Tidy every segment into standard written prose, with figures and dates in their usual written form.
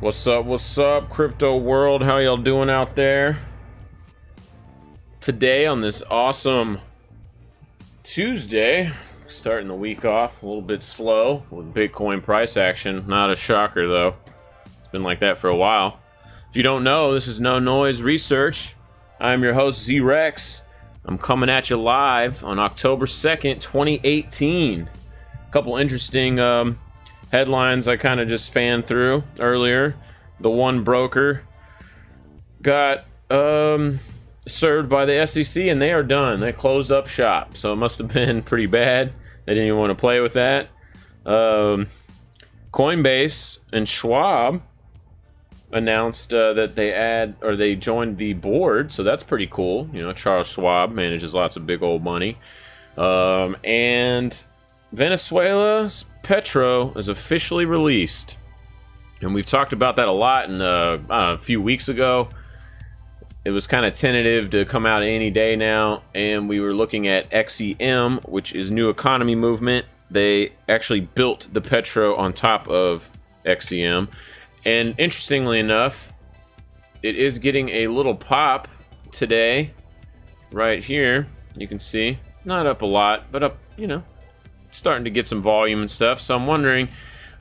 What's up, crypto world? How y'all doing out there? Today on this awesome Tuesday, starting the week off a little bit slow with Bitcoin price action. Not a shocker though. It's been like that for a while. If you don't know, this is No Noise Research. I'm your host, Z-Rex. I'm coming at you live on October 2nd, 2018. A couple interesting headlines I kind of just fanned through earlier. The one broker got served by the SEC and they are done. They closed up shop, so it must have been pretty bad. They didn't even want to play with that. Coinbase and Schwab announced that they joined the board, so that's pretty cool. You know, Charles Schwab manages lots of big old money. And Venezuela's Petro is officially released, and we've talked about that a lot in a few weeks ago. It was kind of tentative to come out any day now, and we were looking at XEM, which is New Economy Movement. They actually built the Petro on top of XEM, and interestingly enough, it is getting a little pop today right here. You can see, not up a lot, but up, you know, starting to get some volume and stuff. So I'm wondering,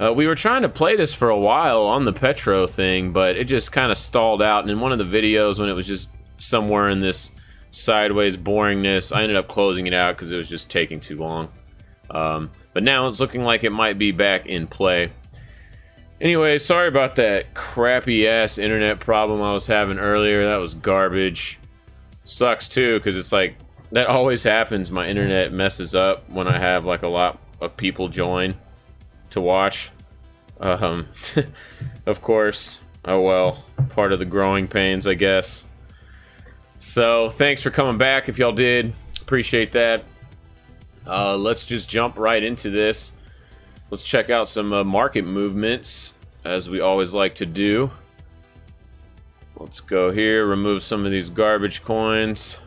we were trying to play this for a while on the Petro thing, but it just kind of stalled out. And in one of the videos, when it was just somewhere in this sideways boringness, I ended up closing it out because it was just taking too long. But now it's looking like it might be back in play. Anyway, sorry about that crappy ass internet problem I was having earlier. That was garbage. Sucks too, because it's like, that always happens. My internet messes up when I have like a lot of people join to watch. Of course. Oh well, part of the growing pains, I guess. So thanks for coming back if y'all did. Appreciate that. Let's just jump right into this. Let's check out some market movements, as we always like to do. Let's go here, remove some of these garbage coins.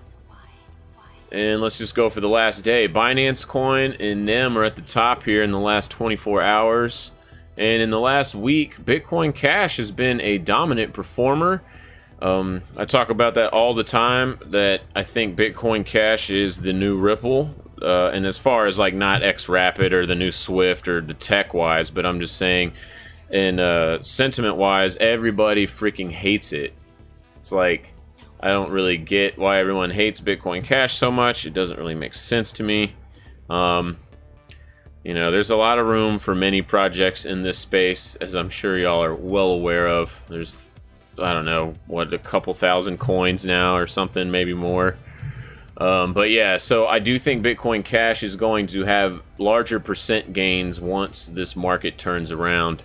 And let's just go for the last day. Binance Coin and NEM are at the top here in the last 24 hours. And in the last week, Bitcoin Cash has been a dominant performer. I talk about that all the time, that I think Bitcoin Cash is the new Ripple. And as far as like not XRapid or the new Swift or the tech-wise, but I'm just saying, in sentiment-wise, everybody freaking hates it. It's like, I don't really get why everyone hates Bitcoin Cash so much. It doesn't really make sense to me. You know, there's a lot of room for many projects in this space, as I'm sure y'all are well aware of. There's, I don't know, what, a couple thousand coins now or something, maybe more. But yeah, so I do think Bitcoin Cash is going to have larger percent gains once this market turns around.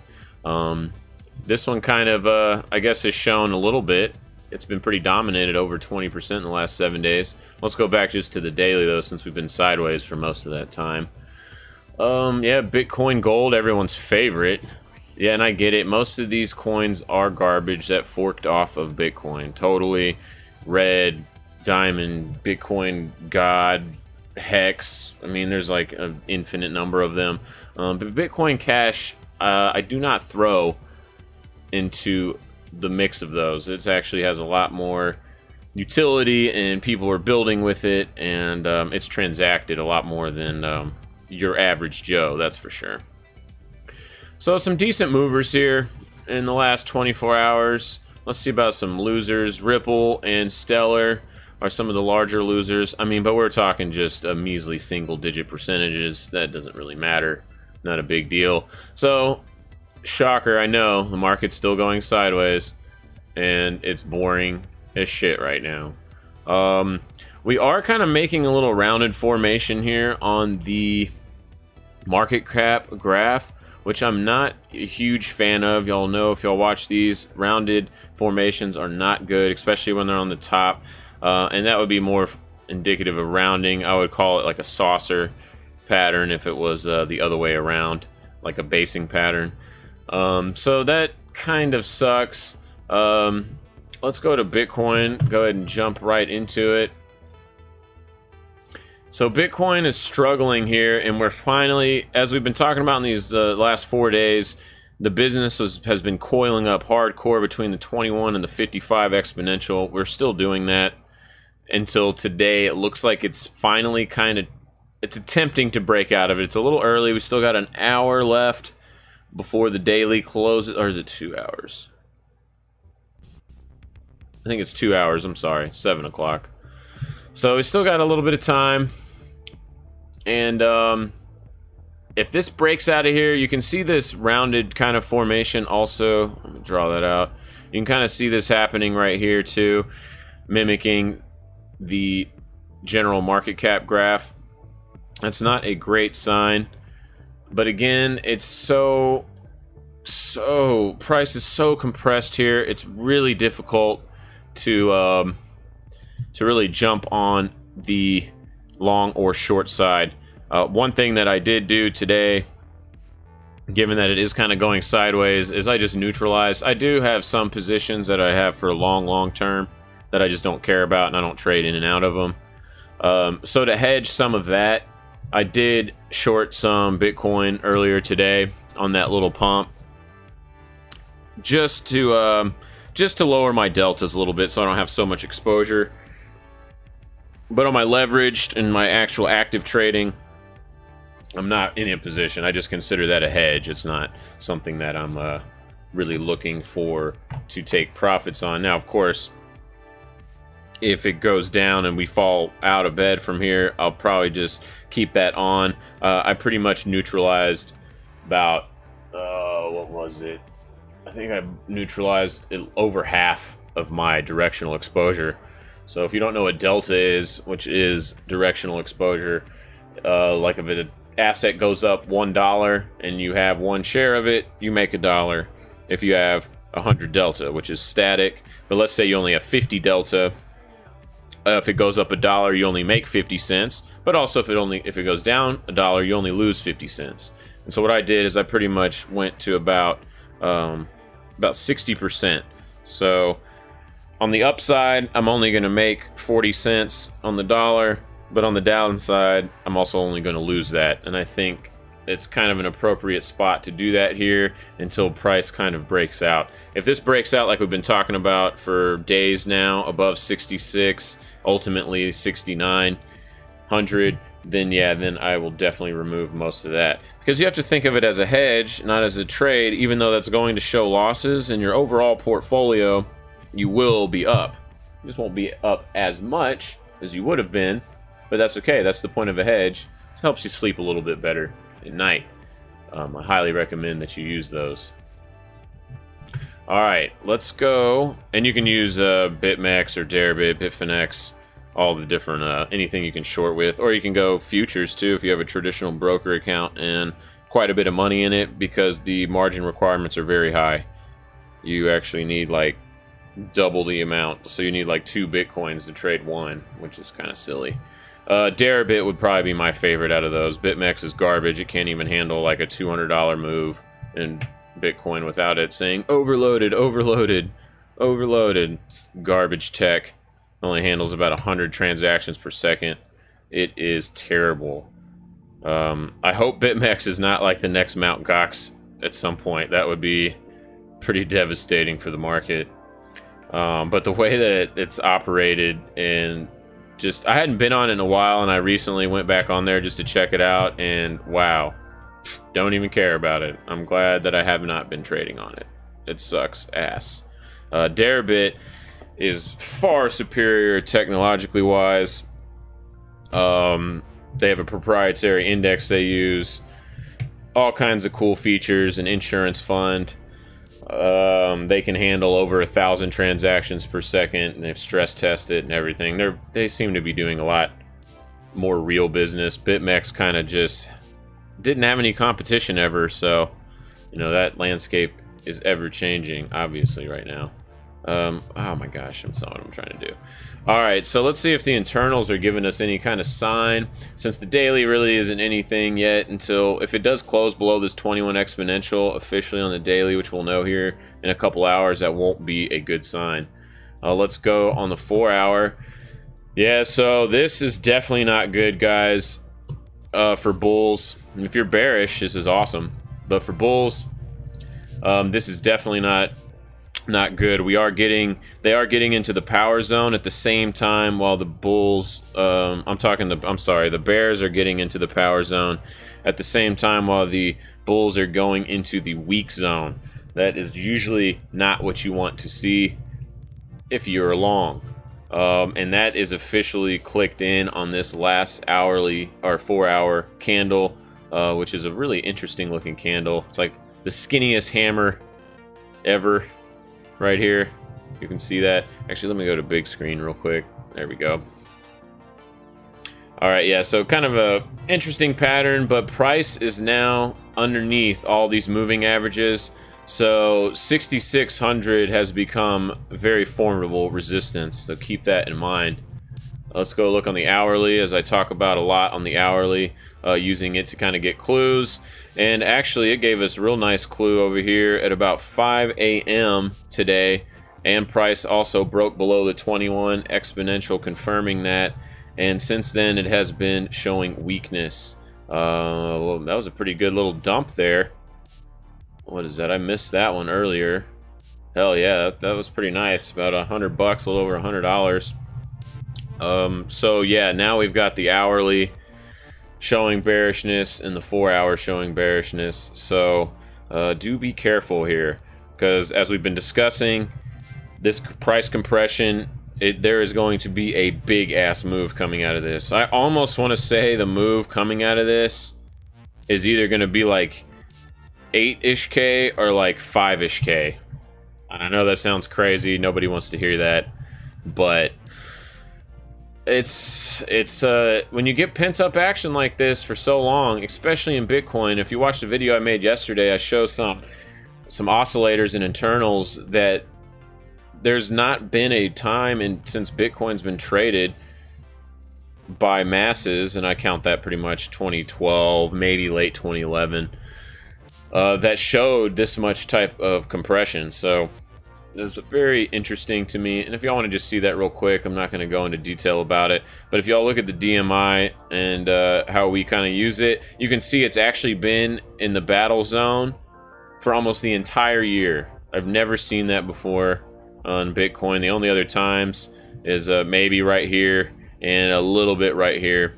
This one kind of, I guess, has shown a little bit. It's been pretty dominant at over 20% in the last 7 days. Let's go back just to the daily, though, since we've been sideways for most of that time. Yeah, Bitcoin Gold, everyone's favorite. Yeah, and I get it. Most of these coins are garbage that forked off of Bitcoin. Totally. Red, Diamond, Bitcoin God, Hex. I mean, there's like an infinite number of them. But Bitcoin Cash, I do not throw into the mix of those. It actually has a lot more utility, and people are building with it, and it's transacted a lot more than your average Joe, that's for sure. So some decent movers here in the last 24 hours. Let's see about some losers. Ripple and Stellar. are some of the larger losers. I mean, but we're talking just a measly single-digit percentages. That doesn't really matter. Not a big deal. So, shocker, I know, the market's still going sideways, and it's boring as shit right now. We are kind of making a little rounded formation here on the market cap graph, which I'm not a huge fan of. Y'all know, if y'all watch these, rounded formations are not good, especially when they're on the top. And that would be more indicative of rounding. I would call it like a saucer pattern if it was the other way around, like a basing pattern. So that kind of sucks. Let's go to Bitcoin. Go ahead and jump right into it. So Bitcoin is struggling here, and we're finally, as we've been talking about in these last 4 days, the business has been coiling up hardcore between the 21 and the 55 exponential. We're still doing that until today. It looks like it's finally it's attempting to break out of it. It's a little early. We still got an hour left before the daily closes, or is it 2 hours? I think it's 2 hours, I'm sorry, 7 o'clock. So we still got a little bit of time, and if this breaks out of here, you can see this rounded kind of formation also. Let me draw that out. You can kind of see this happening right here too, mimicking the general market cap graph. That's not a great sign, but again, it's price is so compressed here. It's really difficult to really jump on the long or short side. One thing that I did do today, given that it is kind of going sideways, is I just neutralized. I do have some positions that I have for long term that I just don't care about, and I don't trade in and out of them. So to hedge some of that, I did short some Bitcoin earlier today on that little pump, just to lower my deltas a little bit so I don't have so much exposure. But on my leveraged and my actual active trading, I'm not in a position. I just consider that a hedge. It's not something that I'm really looking for to take profits on. Now, of course, if it goes down and we fall out of bed from here, I'll probably just keep that on. I pretty much neutralized about, what was it? I think I neutralized over half of my directional exposure. So if you don't know what delta is, which is directional exposure, like if an asset goes up $1 and you have 1 share of it, you make $1. If you have 100 delta, which is static, but let's say you only have 50 delta, if it goes up $1, you only make 50 cents. But also if it goes down $1, you only lose 50 cents. And so what I did is I pretty much went to about 60%. So on the upside, I'm only going to make 40 cents on the dollar, but on the downside, I'm also only going to lose that. And I think it's kind of an appropriate spot to do that here until price kind of breaks out. If this breaks out like we've been talking about for days now, above 66, ultimately 6,900, then yeah, then I will definitely remove most of that. Because you have to think of it as a hedge, not as a trade, even though that's going to show losses in your overall portfolio. You will be up. You just won't be up as much as you would have been, but that's okay. That's the point of a hedge. It helps you sleep a little bit better at night. I highly recommend that you use those. All right, let's go. And you can use BitMEX or Deribit, Bitfinex, all the different, anything you can short with. Or you can go futures too if you have a traditional broker account and quite a bit of money in it, because the margin requirements are very high. You actually need like double the amount, so you need like 2 Bitcoins to trade 1, which is kind of silly. Deribit would probably be my favorite out of those. BitMEX is garbage. It can't even handle like a $200 move in Bitcoin without it saying overloaded, overloaded, overloaded. It's garbage tech. Only handles about 100 transactions per second. It is terrible. I hope BitMEX is not like the next Mt. Gox at some point. That would be pretty devastating for the market. But the way that it's operated, and just, I hadn't been on it in a while, and I recently went back on there just to check it out, and wow, don't even care about it. I'm glad that I have not been trading on it. It sucks ass. Deribit is far superior technologically wise. They have a proprietary index they use, all kinds of cool features, an insurance fund. They can handle over 1,000 transactions per second, and they've stress tested and everything. They seem to be doing a lot more real business. BPMX kind of just didn't have any competition ever, so you know that landscape is ever changing, obviously, right now. Oh my gosh, I'm sorry what I'm trying to do. All right, so let's see if the internals are giving us any kind of sign, since the daily really isn't anything yet until if it does close below this 21 exponential officially on the daily, which we'll know here in a couple hours. That won't be a good sign. Let's go on the 4 hour. Yeah, so this is definitely not good, guys, for bulls. And if you're bearish, this is awesome, but for bulls, this is definitely not good. They are getting into the power zone at the same time while the bulls, the bears are getting into the power zone at the same time while the bulls are going into the weak zone. That is usually not what you want to see if you're long. And that is officially clicked in on this last hourly or 4 hour candle, which is a really interesting looking candle. It's like the skinniest hammer ever. Right here, you can see that. Actually, let me go to big screen real quick. There we go. All right, yeah, so kind of a interesting pattern, but price is now underneath all these moving averages. So 6,600 has become very formidable resistance, so keep that in mind. Let's go look on the hourly, as I talk about a lot on the hourly, using it to kind of get clues. And actually, it gave us a real nice clue over here at about 5 a.m. today. And price also broke below the 21 exponential, confirming that. And since then, it has been showing weakness. Well, that was a pretty good little dump there. What is that? I missed that one earlier. Hell yeah, that was pretty nice. About $100, a little over $100. So yeah, now we've got the hourly showing bearishness and the 4 hour showing bearishness. So do be careful here, because as we've been discussing, this price compression, there is going to be a big ass move coming out of this. I almost want to say the move coming out of this is either going to be like 8-ish K or like 5-ish K. I know that sounds crazy, nobody wants to hear that, but it's when you get pent up action like this for so long, especially in Bitcoin. If you watched the video I made yesterday, I show some oscillators and internals that there's not been a time since Bitcoin's been traded by masses, and I count that pretty much 2012, maybe late 2011, that showed this much type of compression. So it's very interesting to me, and if y'all want to just see that real quick, I'm not going to go into detail about it, but if y'all look at the DMI and how we kind of use it, you can see it's actually been in the battle zone for almost the entire year. I've never seen that before on Bitcoin. The only other times is maybe right here and a little bit right here,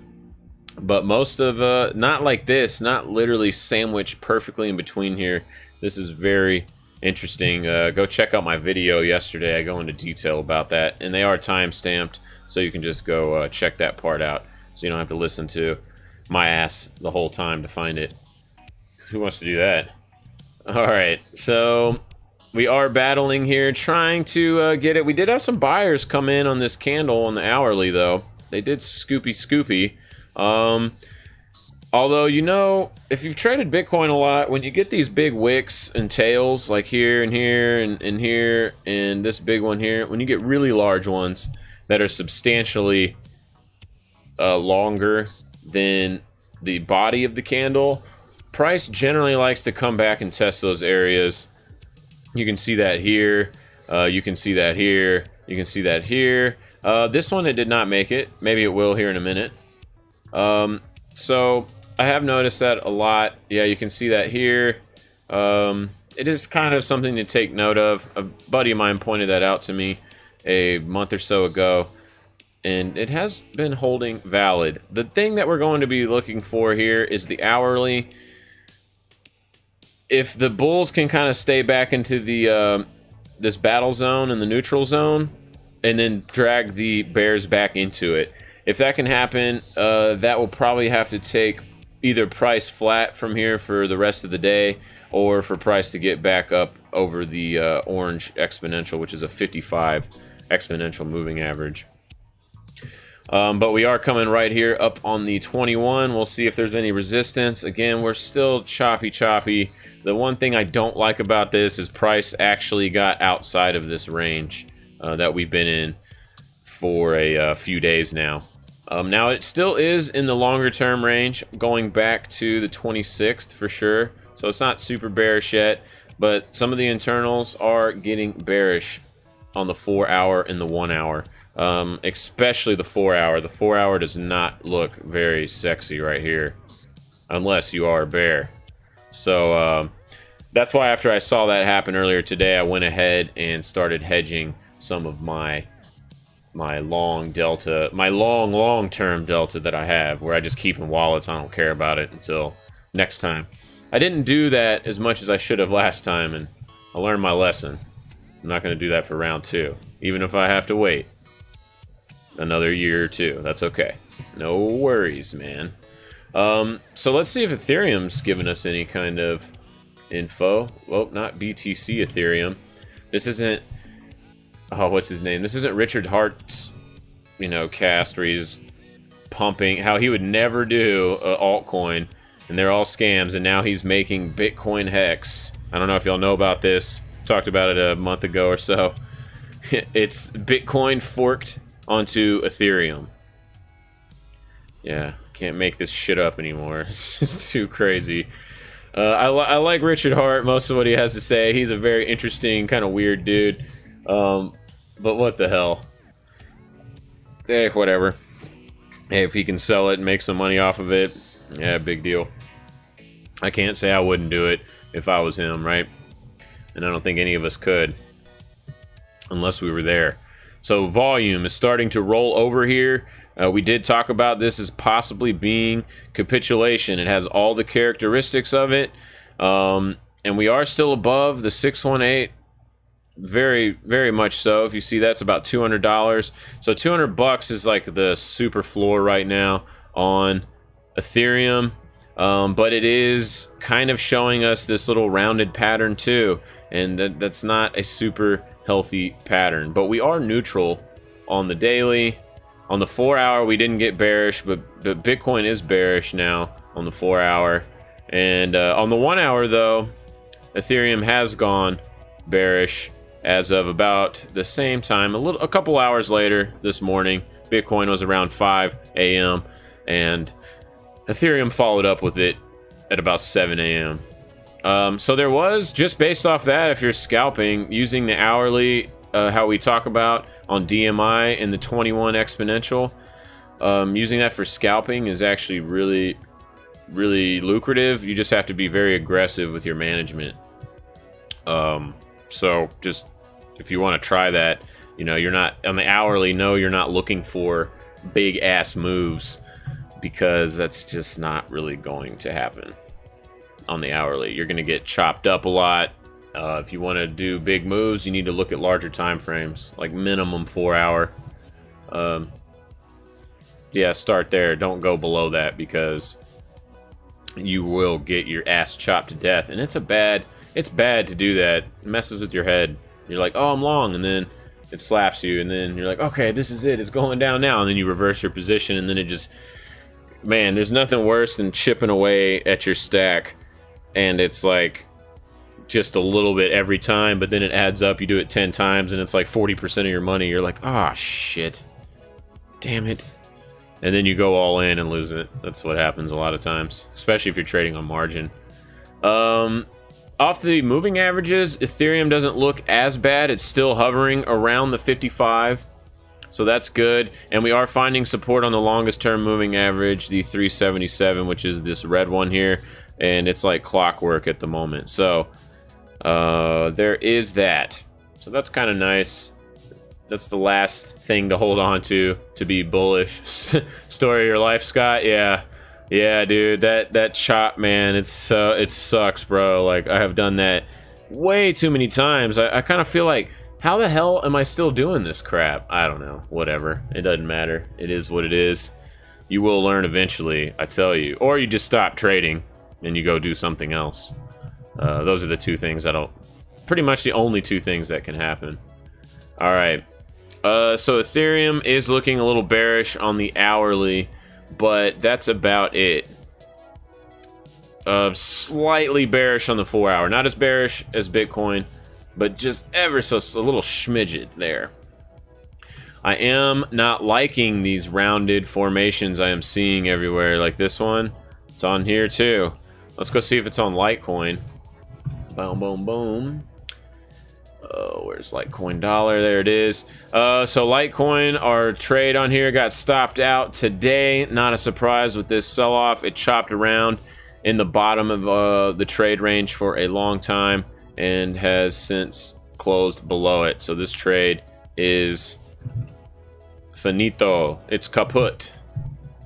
but most of not like this, not literally sandwiched perfectly in between here. This is very interesting. Go check out my video yesterday. I go into detail about that, and they are time stamped, so you can just go check that part out, so you don't have to listen to my ass the whole time to find it. Who wants to do that? All right, so we are battling here, trying to get it. We did have some buyers come in on this candle on the hourly, though. They did scoopy. Although, you know, if you've traded Bitcoin a lot, when you get these big wicks and tails, like here and here and here and this big one here, when you get really large ones that are substantially longer than the body of the candle, price generally likes to come back and test those areas. You can see that here, you can see that here, you can see that here. This one, it did not make it. Maybe it will here in a minute. So I have noticed that a lot. Yeah, you can see that here. It is kind of something to take note of. A buddy of mine pointed that out to me a month or so ago, and it has been holding valid. The thing that we're going to be looking for here is the hourly. If the bulls can kind of stay back into the this battle zone and the neutral zone, and then drag the bears back into it. If that can happen, that will probably have to take either price flat from here for the rest of the day, or for price to get back up over the orange exponential, which is a 55 exponential moving average. But we are coming right here up on the 21. We'll see if there's any resistance. Again, we're still choppy. The one thing I don't like about this is price actually got outside of this range that we've been in for a few days now. Now it still is in the longer term range, going back to the 26th for sure. So it's not super bearish yet, but some of the internals are getting bearish on the 4 hour and the 1 hour. Especially the 4 hour. The 4 hour does not look very sexy right here, unless you are a bear. So that's why after I saw that happen earlier today, I went ahead and started hedging some of my long delta, my long-term delta that I have, where I just keep in wallets. I don't care about it until next time. I didn't do that as much as I should have last time, and I learned my lesson. I'm not going to do that for round 2, even if I have to wait another year or two. That's okay. No worries, man. So let's see if Ethereum's giving us any kind of info. Well, not BTC Ethereum. This isn't... Oh, what's his name? This isn't Richard Hart's, you know, cast where he's pumping how he would never do an altcoin, and they're all scams, and now he's making Bitcoin Hex. I don't know if y'all know about this. Talked about it a month ago or so. It's Bitcoin forked onto Ethereum. Yeah, can't make this shit up anymore. It's just too crazy. I like Richard Hart, most of what he has to say. He's a very interesting, kind of weird dude. But what the hell? Hey, whatever. Hey, if he can sell it and make some money off of it, yeah, big deal. I can't say I wouldn't do it if I was him, right? And I don't think any of us could, unless we were there. So volume is starting to roll over here. We did talk about this as possibly being capitulation. It has all the characteristics of it. And we are still above the 618. Very, very much so. If you see, that's about $200. So $200 is like the super floor right now on Ethereum. But it is kind of showing us this little rounded pattern too. And that's not a super healthy pattern. But we are neutral on the daily. On the 4 hour, we didn't get bearish, but Bitcoin is bearish now on the 4 hour. And on the 1 hour, though, Ethereum has gone bearish as of about the same time. A couple hours later this morning, Bitcoin was around 5 a.m. and Ethereum followed up with it at about 7 a.m. So there was, just based off that, if you're scalping, using the hourly, how we talk about on DMI and the 21 exponential, using that for scalping is actually really, really lucrative. You just have to be very aggressive with your management. So just, if you want to try that, you know, you're not, on the hourly, no, you're not looking for big ass moves, because that's just not really going to happen on the hourly. You're going to get chopped up a lot. If you want to do big moves, you need to look at larger time frames, like minimum 4 hour. Yeah, start there. Don't go below that, because you will get your ass chopped to death. And it's bad to do that. It messes with your head. You're like, oh, I'm long, and then it slaps you, and then you're like, okay, this is it. It's going down now, and then you reverse your position, and then it just, man, there's nothing worse than chipping away at your stack, and it's like just a little bit every time, but then it adds up. You do it 10 times, and it's like 40% of your money. You're like, ah, shit, damn it. And then you go all in and lose it. That's what happens a lot of times, especially if you're trading on margin. Off the moving averages, Ethereum doesn't look as bad. It's still hovering around the 55, so that's good. And we are finding support on the longest term moving average, the 377, which is this red one here, and it's like clockwork at the moment. So there is that. So that's kind of nice. That's the last thing to hold on to be bullish. Story of your life, Scott. Yeah, dude, that chop, man, it sucks, bro. Like, I have done that way too many times. I kind of feel like How the hell am I still doing this crap? I don't know. Whatever. It doesn't matter. It is what it is. You will learn eventually, I tell you. Or you just stop trading and you go do something else. Those are the two things I don't... Pretty much the only two things that can happen. Alright. So Ethereum is looking a little bearish on the hourly, but that's about it. Slightly bearish on the 4 hour. Not as bearish as Bitcoin, but just ever so a little smidget there. I am not liking these rounded formations I am seeing everywhere, like this one. It's on here too. Let's go see if it's on Litecoin. Boom, boom, boom. Where's Litecoin dollar? There it is. So Litecoin, our trade on here got stopped out today. Not a surprise with this sell-off. It chopped around in the bottom of the trade range for a long time and has since closed below it. So this trade is finito. It's kaput.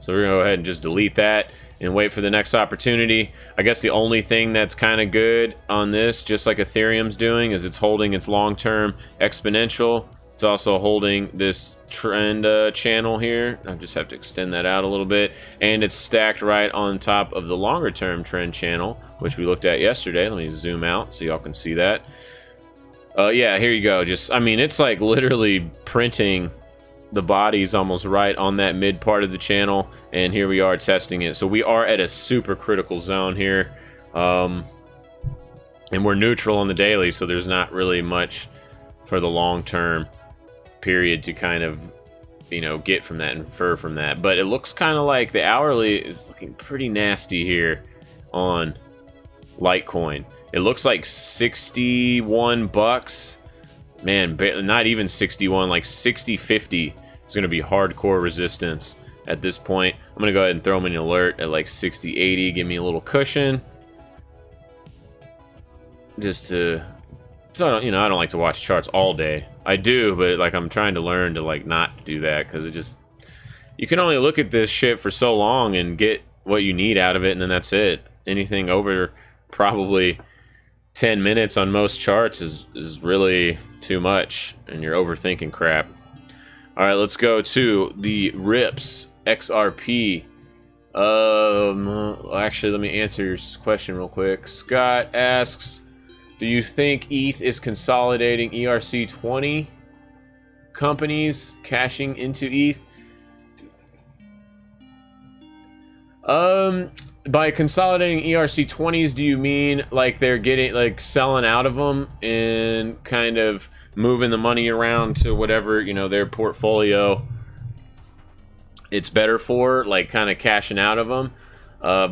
So we're gonna go ahead and just delete that and wait for the next opportunity. I guess the only thing that's kind of good on this, just like Ethereum's doing, is it's holding its long-term exponential. It's also holding this trend channel here. I just have to extend that out a little bit. And it's stacked right on top of the longer-term trend channel, which we looked at yesterday. Let me zoom out so y'all can see that. Yeah, here you go. Just, I mean, it's like literally printing the bodies almost right on that mid part of the channel, and here we are testing it. So we are at a super critical zone here, and we're neutral on the daily, so there's not really much for the long-term period to kind of, you know, get from that, infer from that. But it looks kind of like the hourly is looking pretty nasty here on Litecoin. It looks like 61 bucks. Man, not even 61, like 60.50 is going to be hardcore resistance at this point. I'm going to go ahead and throw them in an alert at like 60.80, give me a little cushion. Just to, so you know, I don't like to watch charts all day. I do, but like I'm trying to learn to like not do that, because it just, you can only look at this shit for so long and get what you need out of it, and then that's it. Anything over probably 10 minutes on most charts is really too much, and you're overthinking crap. All right, let's go to the RIPS XRP. Actually, let me answer your question real quick. Scott asks, do you think ETH is consolidating ERC20 companies cashing into ETH? By consolidating ERC20s, do you mean like they're getting, like, selling out of them and kind of moving the money around to whatever, you know, their portfolio it's better for, like kind of cashing out of them?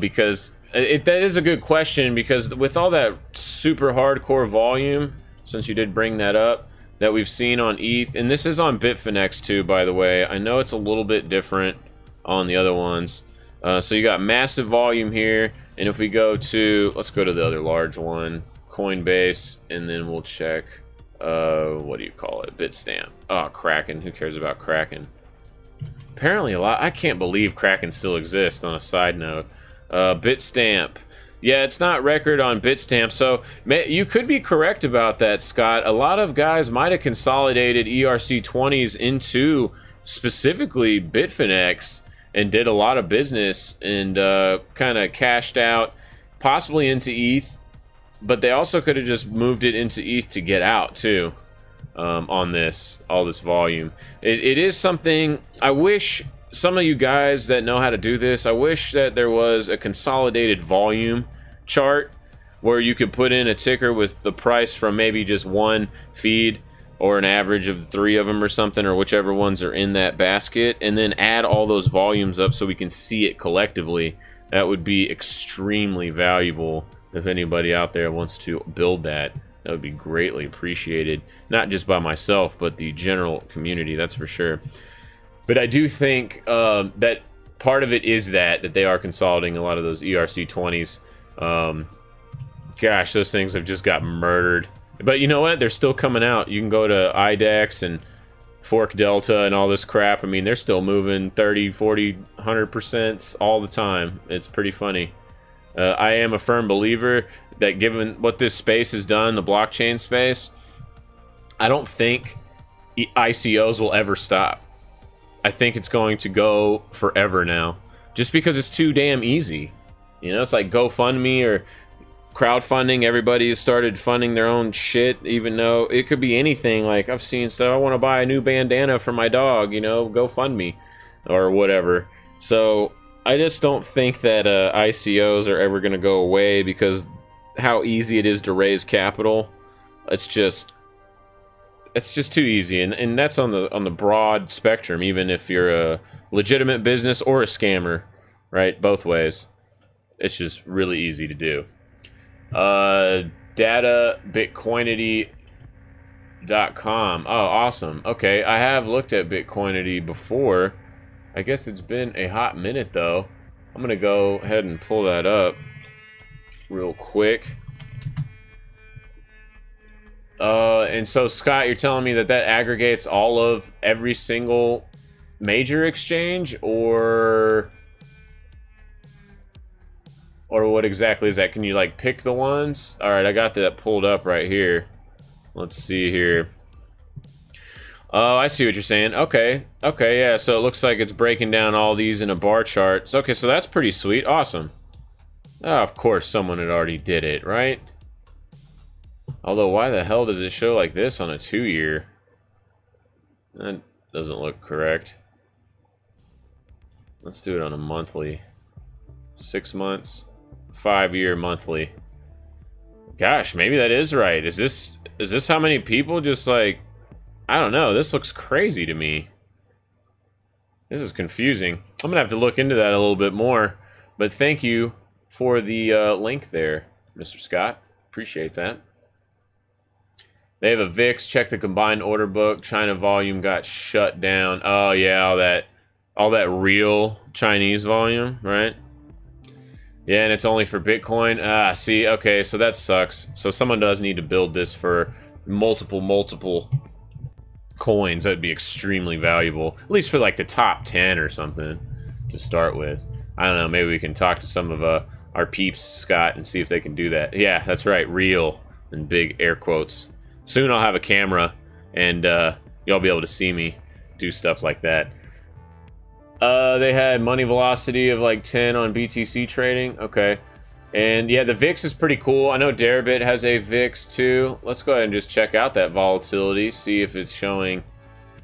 Because that is a good question, because with all that super hardcore volume, since you did bring that up, that we've seen on ETH, and this is on Bitfinex too, by the way. I know it's a little bit different on the other ones. So you got massive volume here, and if we go to, let's go to the other large one, Coinbase, and then we'll check, what do you call it, Bitstamp. Oh, Kraken, who cares about Kraken? Apparently a lot, I can't believe Kraken still exists, on a side note. Bitstamp, yeah, it's not record on Bitstamp, so you could be correct about that, Scott. A lot of guys might have consolidated ERC20s into specifically Bitfinex, and did a lot of business and kind of cashed out, possibly into ETH, but they also could have just moved it into ETH to get out too, on all this volume. It is something, I wish some of you guys that know how to do this, I wish that there was a consolidated volume chart where you could put in a ticker with the price from maybe just one feed, or an average of 3 of them or something, or whichever ones are in that basket, and then add all those volumes up so we can see it collectively. That would be extremely valuable. If anybody out there wants to build that, that would be greatly appreciated. Not just by myself, but the general community, that's for sure. But I do think that part of it is that they are consolidating a lot of those ERC20s. Gosh, those things have just got murdered. But you know what? They're still coming out. You can go to IDEX and Fork Delta and all this crap. I mean, they're still moving 30, 40, 100% all the time. It's pretty funny. I am a firm believer that given what this space has done, the blockchain space, I don't think ICOs will ever stop. I think it's going to go forever now, just because it's too damn easy. You know, it's like GoFundMe or crowdfunding. Everybody has started funding their own shit, even though it could be anything. Like, I've seen stuff, I want to buy a new bandana for my dog, you know, GoFundMe or whatever. So I just don't think that ICOs are ever going to go away, because how easy it is to raise capital. It's just too easy, and that's on the broad spectrum, even if you're a legitimate business or a scammer, right? Both ways. It's just really easy to do. Data Bitcoinity.com. Oh, awesome. Okay, I have looked at Bitcoinity before. I guess it's been a hot minute though. I'm gonna go ahead and pull that up real quick. And so Scott, you're telling me that aggregates all of every single major exchange, or what exactly is that? Can you like pick the ones? All right, I got that pulled up right here. Let's see here. Oh, I see what you're saying. Okay, yeah, so it looks like it's breaking down all these in a bar chart. So, okay, so that's pretty sweet. Awesome. Oh, of course someone had already did it, right? Although, why the hell does it show like this on a 2-year? That doesn't look correct. Let's do it on a monthly. 6 months, 5-year monthly. Gosh, maybe that is right. Is this how many people just like... I don't know. This looks crazy to me. This is confusing. I'm going to have to look into that a little bit more. But thank you for the link there, Mr. Scott. Appreciate that. They have a VIX. Check the combined order book. China volume got shut down. Oh, yeah, all that real Chinese volume, right? Yeah, and it's only for Bitcoin. Ah, see, okay, so that sucks. So someone does need to build this for multiple coins. That'd be extremely valuable, at least for like the top 10 or something to start with. I don't know, maybe we can talk to some of our peeps, Scott, and see if they can do that. Yeah, that's right, real, in big air quotes. Soon I'll have a camera, and y'all be able to see me do stuff like that. They had money velocity of like 10 on BTC trading. Okay. And yeah, the VIX is pretty cool. I know Deribit has a VIX too. Let's go ahead and just check out that volatility, see if it's showing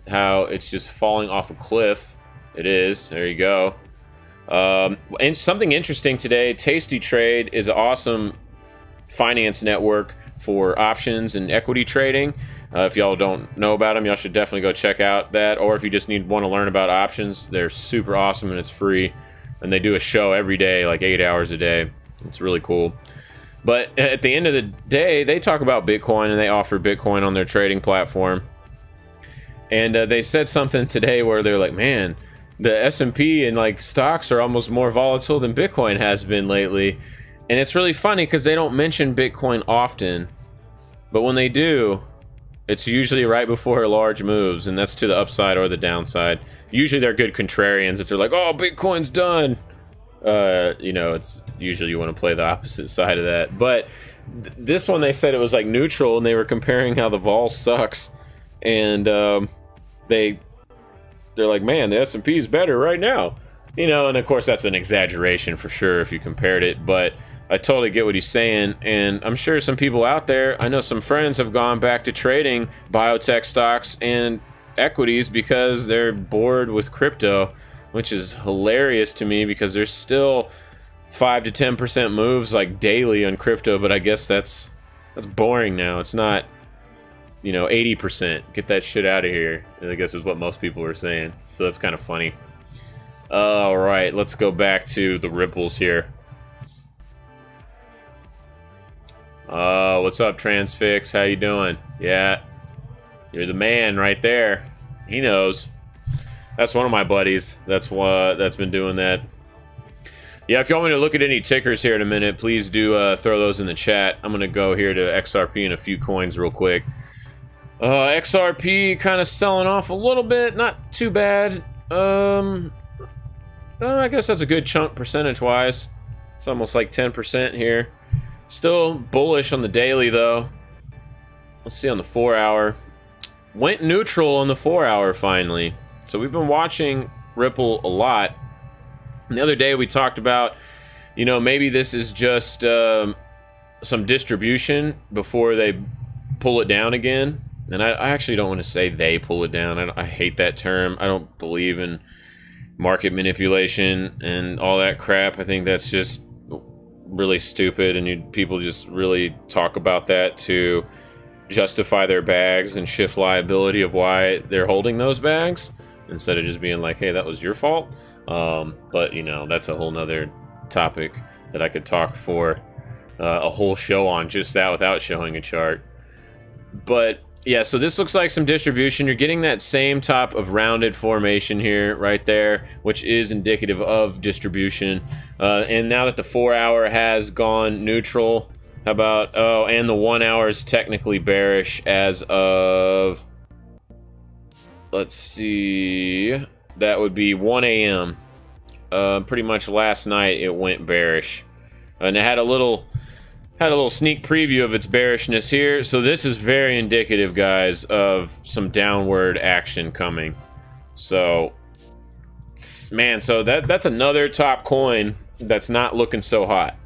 how it's just falling off a cliff. It is. There you go. And something interesting today, Tasty Trade is an awesome finance network for options and equity trading. If y'all don't know about them, y'all should definitely go check out that. Or if you just want to learn about options, they're super awesome and it's free. And they do a show every day, like 8 hours a day. It's really cool. But at the end of the day, they talk about Bitcoin and they offer Bitcoin on their trading platform. And they said something today where they're like, man, the S&P and like stocks are almost more volatile than Bitcoin has been lately. And it's really funny because they don't mention Bitcoin often. But when they do, it's usually right before large moves, and that's to the upside or the downside. Usually they're good contrarians if they're like, oh, Bitcoin's done. You know, it's usually you want to play the opposite side of that. But this one, they said it was like neutral, and they were comparing how the vol sucks. And they're like, man, the S&P is better right now. You know, and of course that's an exaggeration for sure if you compared it, but I totally get what he's saying, and I'm sure some people out there, I know some friends have gone back to trading biotech stocks and equities because they're bored with crypto, which is hilarious to me because there's still 5 to 10% moves like daily on crypto, but I guess that's boring now. It's not, you know, 80%. Get that shit out of here, I guess is what most people are saying. So that's kind of funny. All right, let's go back to the ripples here. What's up, Transfix? How you doing? Yeah, you're the man right there. He knows. That's one of my buddies. That's been doing that. Yeah, if you want me to look at any tickers here in a minute, please do throw those in the chat. I'm gonna go here to XRP and a few coins real quick. XRP kind of selling off a little bit, not too bad. I guess that's a good chunk percentage-wise. It's almost like 10% here. Still bullish on the daily, though. Let's see on the 4-hour. went neutral on the 4-hour finally. So we've been watching Ripple a lot. And the other day we talked about, you know, maybe this is just some distribution before they pull it down again. And I actually don't want to say they pull it down. I hate that term. I don't believe in market manipulation and all that crap. I think that's just really stupid, and people just really talk about that to justify their bags and shift liability of why they're holding those bags, instead of just being like, hey, that was your fault. But, you know, that's a whole nother topic that I could talk for a whole show on, just that without showing a chart. But yeah, so this looks like some distribution. You're getting that same type of rounded formation here, right there, which is indicative of distribution. And now that the 4-hour has gone neutral, how about, oh, and the 1-hour is technically bearish as of, let's see, that would be 1 a.m. Pretty much last night it went bearish. And it had a little sneak preview of its bearishness here. So this is very indicative, guys, of some downward action coming. So, man, so that's another top coin that's not looking so hot.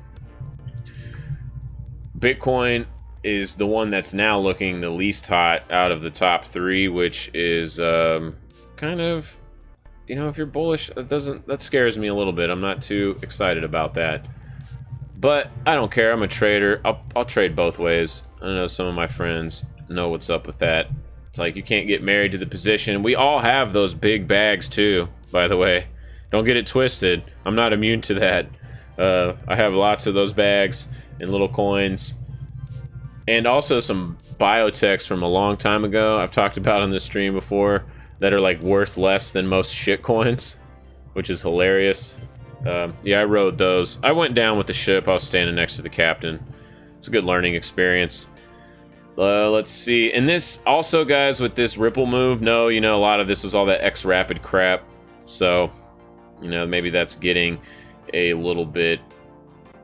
Bitcoin is the one that's now looking the least hot out of the top 3, which is kind of, you know, if you're bullish, that scares me a little bit. I'm not too excited about that. But I don't care. I'm a trader. I'll trade both ways. I know some of my friends know what's up with that. It's like you can't get married to the position. We all have those big bags too, by the way. Don't get it twisted. I'm not immune to that. I have lots of those bags and little coins. And also some biotechs from a long time ago I've talked about on this stream before that are like worth less than most shit coins, which is hilarious. Yeah, I rode those. I went down with the ship. I was standing next to the captain. It's a good learning experience. Let's see. And this also, guys, with this Ripple move, no, you know, a lot of this was all that X Rapid crap. So, you know, maybe that's getting a little bit,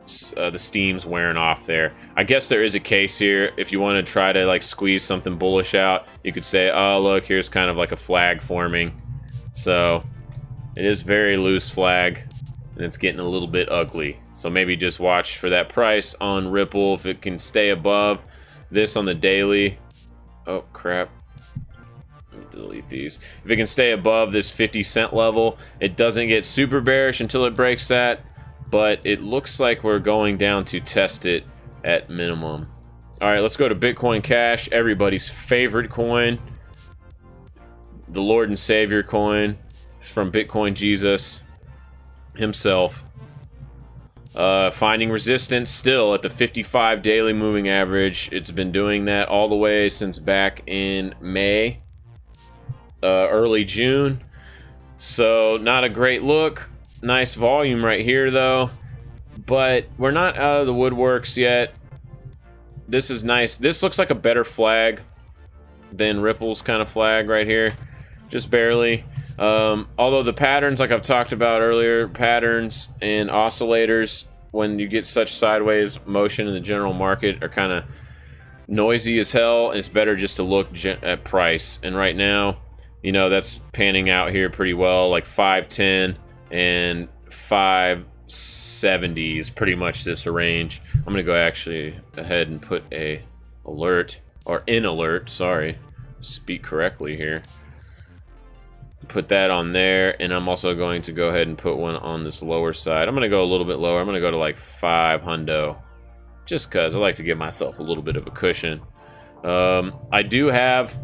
the steam's wearing off there. I guess there is a case here. If you want to try to like squeeze something bullish out, you could say, oh, look, here's kind of like a flag forming. So it is very loose flag. And it's getting a little bit ugly. So maybe just watch for that price on Ripple. If it can stay above this on the daily. Oh, crap. Let me delete these. If it can stay above this 50-cent level, it doesn't get super bearish until it breaks that. But it looks like we're going down to test it at minimum. All right, let's go to Bitcoin Cash. Everybody's favorite coin. The Lord and Savior coin from Bitcoin Jesus himself, finding resistance still at the 55 daily moving average. It's been doing that all the way since back in May, early June. So not a great look. Nice volume right here though, but we're not out of the woodworks yet. This is nice. This looks like a better flag than Ripple's kind of flag right here, just barely. Although the patterns, like I've talked about earlier, patterns and oscillators, when you get such sideways motion in the general market, are kind of noisy as hell. And it's better just to look at price. And right now, you know, that's panning out here pretty well, like 510 and 570 is pretty much this range. I'm gonna go actually ahead and put a alert, or in alert, sorry, speak correctly here. Put that on there, and I'm also going to go ahead and put one on this lower side. I'm going to go a little bit lower. I'm going to go to like 5 hundo, just because I like to give myself a little bit of a cushion. I do have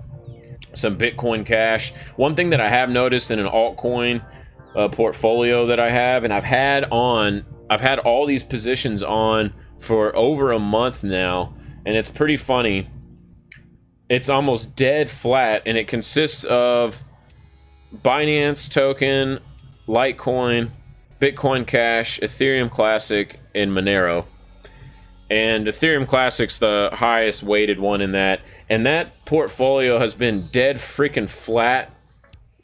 some Bitcoin Cash. One thing that I have noticed in an altcoin portfolio that I have, and I've had all these positions on for over a month now, and it's pretty funny. It's almost dead flat, and it consists of Binance token, Litecoin, Bitcoin Cash, Ethereum Classic, and Monero. And Ethereum Classic's the highest weighted one in that. And that portfolio has been dead freaking flat,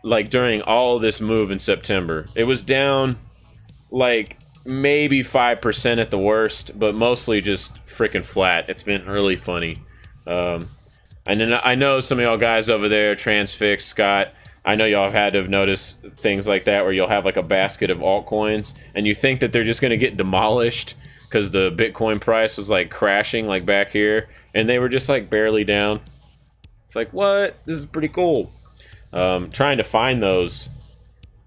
like during all of this move in September. It was down like maybe 5% at the worst, but mostly just freaking flat. It's been really funny. I And then I know some of y'all guys over there, Transfix, Scott, I know y'all had to have noticed things like that where you'll have like a basket of altcoins and you think that they're just going to get demolished because the Bitcoin price was like crashing like back here and they were just like barely down. It's like, what? This is pretty cool. Trying to find those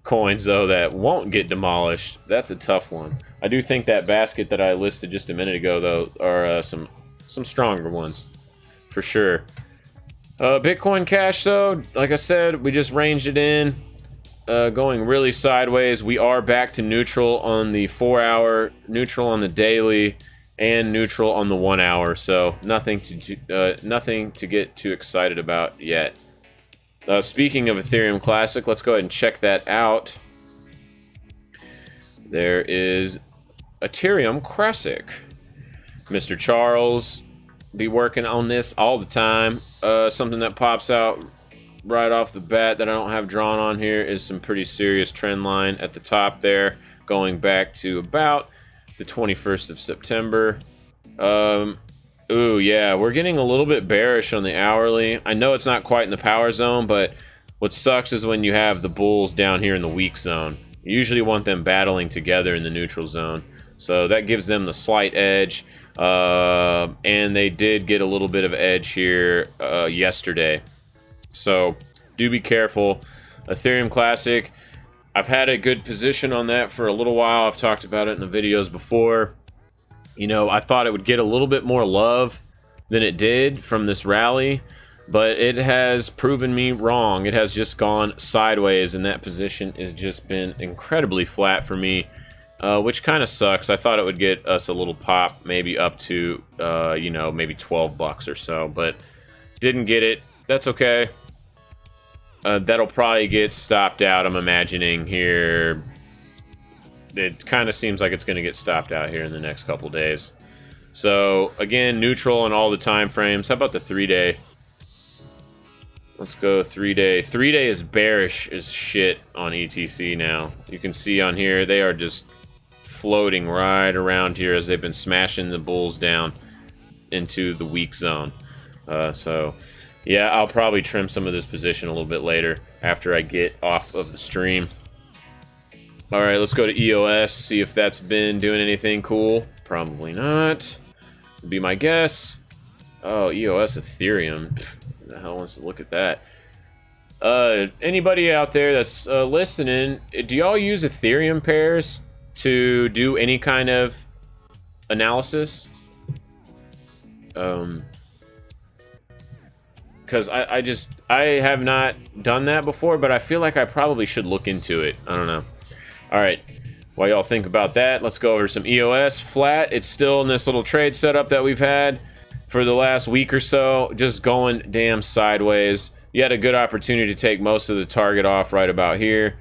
coins though that won't get demolished, that's a tough one. I do think that basket that I listed just a minute ago though are some stronger ones for sure. Bitcoin Cash though, like I said, we just ranged it in, going really sideways. We are back to neutral on the 4 hour, neutral on the daily, and neutral on the 1 hour. So nothing to get too excited about yet. Speaking of Ethereum Classic, let's go ahead and check that out. There is Ethereum Classic. Mr. Charles be working on this all the time. Something that pops out right off the bat that I don't have drawn on here is some pretty serious trend line at the top there, going back to about the 21st of September. Ooh, yeah, we're getting a little bit bearish on the hourly. I know it's not quite in the power zone, but what sucks is when you have the bulls down here in the weak zone. You usually want them battling together in the neutral zone. So that gives them the slight edge. And they did get a little bit of edge here yesterday. So do be careful. Ethereum Classic, I've had a good position on that for a little while. I've talked about it in the videos before. You know, I thought it would get a little bit more love than it did from this rally, but it has proven me wrong. It has just gone sideways, and that position has just been incredibly flat for me, which kind of sucks. I thought it would get us a little pop, maybe up to, you know, maybe 12 bucks or so, but didn't get it. That's okay. That'll probably get stopped out, I'm imagining, here. It kind of seems like it's going to get stopped out here in the next couple days. So, again, neutral on all the time frames. How about the 3-day? Let's go 3-day. 3-day is bearish as shit on ETC now. You can see on here, they are just floating right around here as they've been smashing the bulls down into the weak zone. So, yeah, I'll probably trim some of this position a little bit later after I get off of the stream. All right, let's go to EOS, see if that's been doing anything cool. Probably not, would be my guess. Oh, EOS Ethereum. Pfft, who the hell wants to look at that? Anybody out there that's listening, do y'all use Ethereum pairs to do any kind of analysis? Because I have not done that before, but I feel like I probably should look into it. I don't know. All right, while y'all think about that, let's go over some EOS. Flat, it's still in this little trade setup that we've had for the last week or so, just going damn sideways. You had a good opportunity to take most of the target off right about here,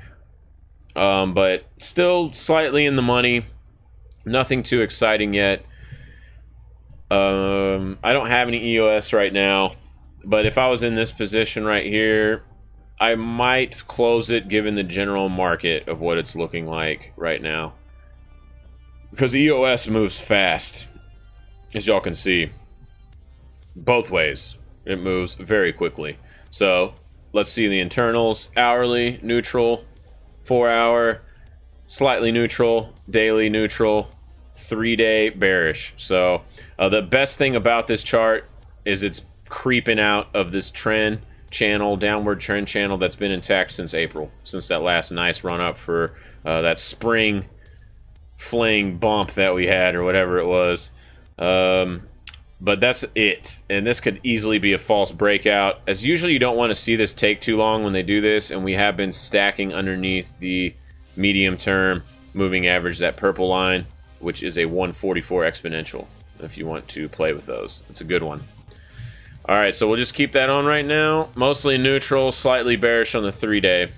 but still slightly in the money. Nothing too exciting yet. I don't have any EOS right now, but if I was in this position right here, I might close it given the general market of what it's looking like right now. Because EOS moves fast, as y'all can see. Both ways. It moves very quickly. So, let's see the internals. Hourly, neutral, 4 hour, slightly neutral, daily neutral, 3-day bearish. So, the best thing about this chart is it's creeping out of this trend channel, downward trend channel that's been intact since April, since that last nice run up for that spring fling bump that we had or whatever it was. But that's it, and this could easily be a false breakout, as usually you don't want to see this take too long when they do this, and we have been stacking underneath the medium term moving average, that purple line, which is a 144 exponential if you want to play with those. It's a good one. Alright, so we'll just keep that on right now. Mostly neutral, slightly bearish on the 3-day.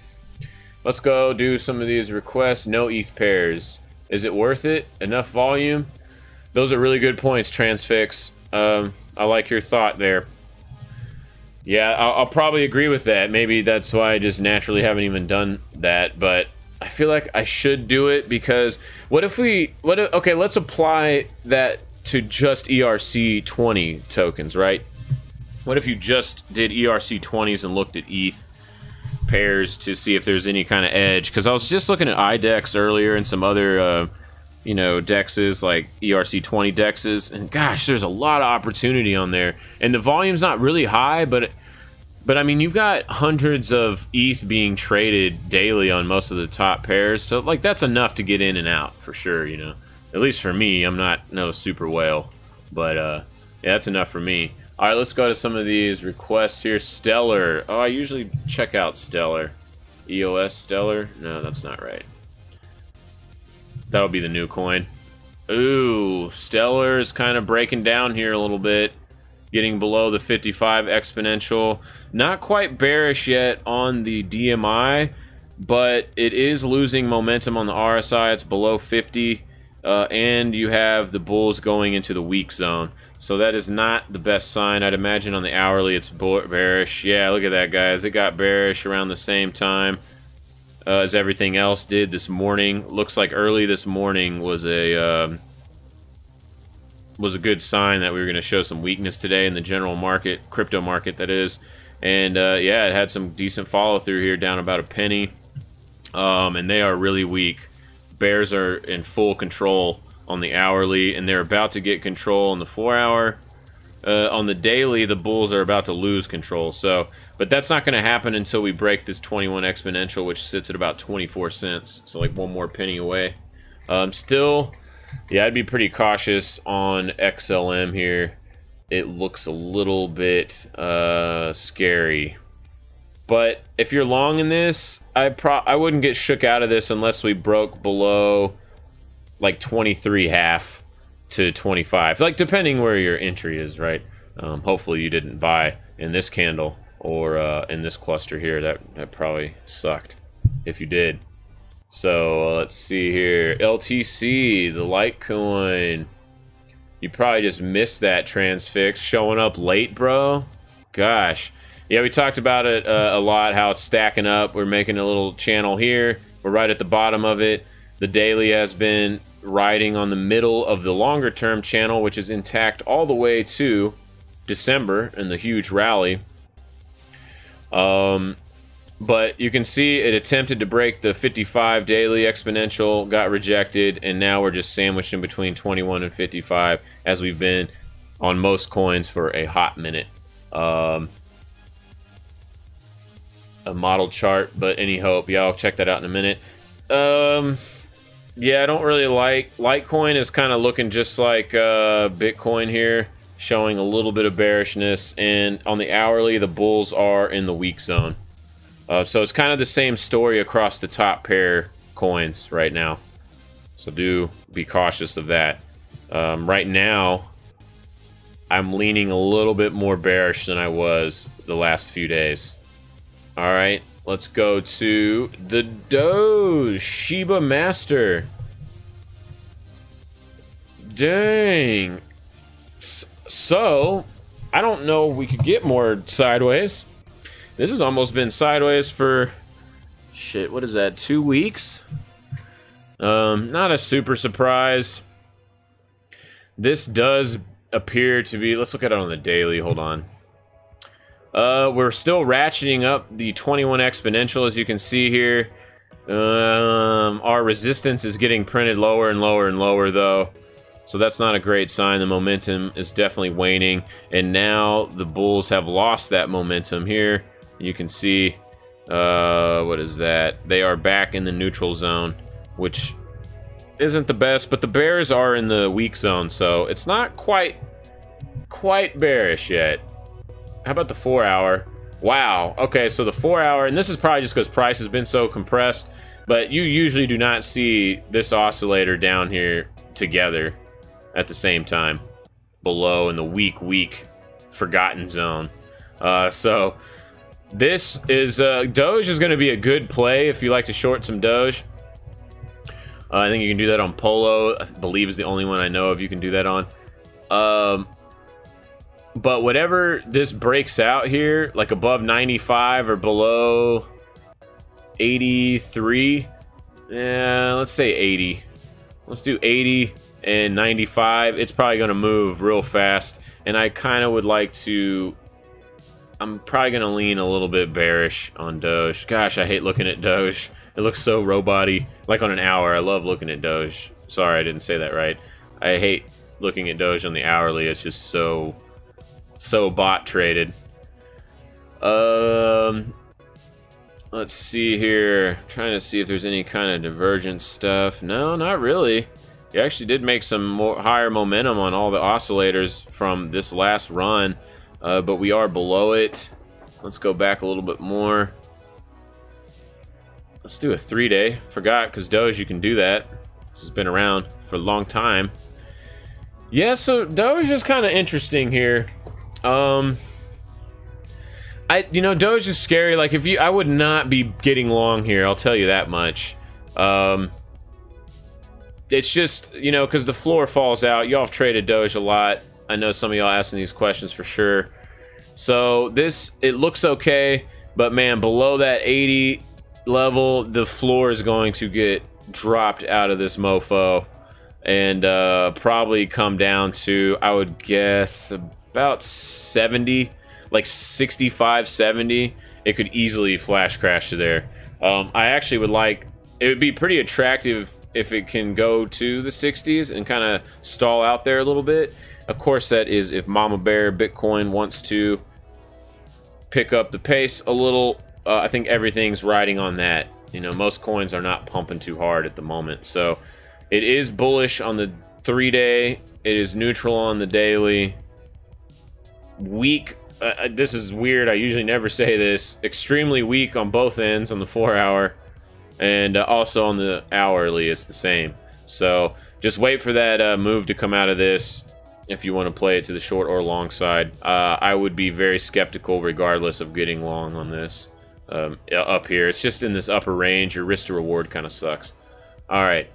Let's go do some of these requests. No ETH pairs. Is it worth it? Enough volume? Those are really good points, Transfix. I like your thought there. Yeah, I'll probably agree with that. Maybe that's why I just naturally haven't even done that, but I feel like I should do it because okay, let's apply that to just ERC20 tokens, right? What if you just did ERC20s and looked at ETH pairs to see if there's any kind of edge? Because I was just looking at IDEX earlier and some other, you know, dexes like ERC20 dexes, and gosh, there's a lot of opportunity on there. And the volume's not really high, but I mean, you've got hundreds of ETH being traded daily on most of the top pairs, so like that's enough to get in and out for sure. You know, at least for me, I'm not no super whale, but yeah, that's enough for me. All right, let's go to some of these requests here. Stellar. Oh, I usually check out Stellar. EOS Stellar? No, that's not right. That'll be the new coin. Ooh, Stellar is kind of breaking down here a little bit. Getting below the 55 exponential. Not quite bearish yet on the DMI, but it is losing momentum on the RSI. It's below 50. And you have the bulls going into the weak zone. So that is not the best sign. I'd imagine on the hourly it's bearish. Yeah, look at that, guys. It got bearish around the same time as everything else did this morning. Looks like early this morning was a good sign that we were going to show some weakness today in the general market, crypto market that is. And yeah, it had some decent follow through here, down about a penny. And they are really weak. Bears are in full control on the hourly, and they're about to get control on the 4 hour. On the daily, the bulls are about to lose control. So, but that's not going to happen until we break this 21 exponential, which sits at about 24 cents. So like one more penny away. Still, yeah, I'd be pretty cautious on XLM here. It looks a little bit scary. But if you're long in this, I wouldn't get shook out of this unless we broke below like 23.5 to 25, like depending where your entry is, right? Hopefully you didn't buy in this candle or in this cluster here. That probably sucked if you did. So let's see here. LTC, the Litecoin. You probably just missed that transfix. Showing up late, bro. Gosh. Yeah, we talked about it a lot, how it's stacking up. We're making a little channel here. We're right at the bottom of it. The daily has been riding on the middle of the longer term channel, which is intact all the way to December and the huge rally. But you can see it attempted to break the 55 daily exponential, got rejected, and now we're just sandwiched in between 21 and 55, as we've been on most coins for a hot minute. A model chart, but any hope? Yeah, I'll check that out in a minute. Yeah, I don't really like Litecoin is kind of looking just like Bitcoin here, showing a little bit of bearishness, and on the hourly the bulls are in the weak zone. So it's kind of the same story across the top pair coins right now, so do be cautious of that. Right now I'm leaning a little bit more bearish than I was the last few days. All right, let's go to the DOGE Shiba Master. Dang. So, I don't know if we could get more sideways. This has almost been sideways for, shit, what is that, 2 weeks? Not a super surprise. This does appear to be, let's look at it on the daily, hold on. We're still ratcheting up the 21 exponential, as you can see here. Our resistance is getting printed lower and lower and lower, though. So that's not a great sign. The momentum is definitely waning. And now the bulls have lost that momentum here. You can see, what is that? They are back in the neutral zone, which isn't the best. But the bears are in the weak zone, so it's not quite bearish yet. How about the 4 hour? Wow. Okay, so the 4 hour, and this is probably just because price has been so compressed, but you usually do not see this oscillator down here together at the same time, below in the weak forgotten zone. So this is Doge is going to be a good play if you like to short some Doge. I think you can do that on Polo. I believe is the only one I know of you can do that on. But whatever this breaks out here, like above 95 or below 83, let's say 80. Let's do 80 and 95. It's probably going to move real fast, and I kind of would like to I'm probably gonna lean a little bit bearish on Doge. Gosh, I hate looking at Doge. It looks so robot-y. Like on an hour, I love looking at Doge. Sorry, I didn't say that right. I hate looking at Doge on the hourly. It's just so bot traded. Let's see here. Trying to see if there's any kind of divergent stuff. No, not really. You actually did make some more higher momentum on all the oscillators from this last run, but we are below it. Let's go back a little bit more. Let's do a 3-day. Forgot, because Doge, you can do that. It's been around for a long time. Yeah, so Doge is kind of interesting here. You know, Doge is scary. Like, I would not be getting long here, I'll tell you that much. It's just, you know, because the floor falls out. Y'all have traded Doge a lot. I know some of y'all asking these questions for sure. So this, it looks okay, but man, below that 80 level, the floor is going to get dropped out of this mofo and probably come down to, I would guess, about 70, like 65, 70. It could easily flash crash to there. I actually would like, it would be pretty attractive if it can go to the 60s and kind of stall out there a little bit. Of course, that is if Mama Bear Bitcoin wants to pick up the pace a little. I think everything's riding on that. You know, most coins are not pumping too hard at the moment. So it is bullish on the 3-day. It is neutral on the daily. Weak. This is weird. I usually never say this. Extremely weak on both ends on the 4-hour. And also on the hourly, it's the same. So just wait for that move to come out of this if you want to play it to the short or long side. I would be very skeptical regardless of getting long on this up here. It's just in this upper range. Your risk to reward kind of sucks. All right.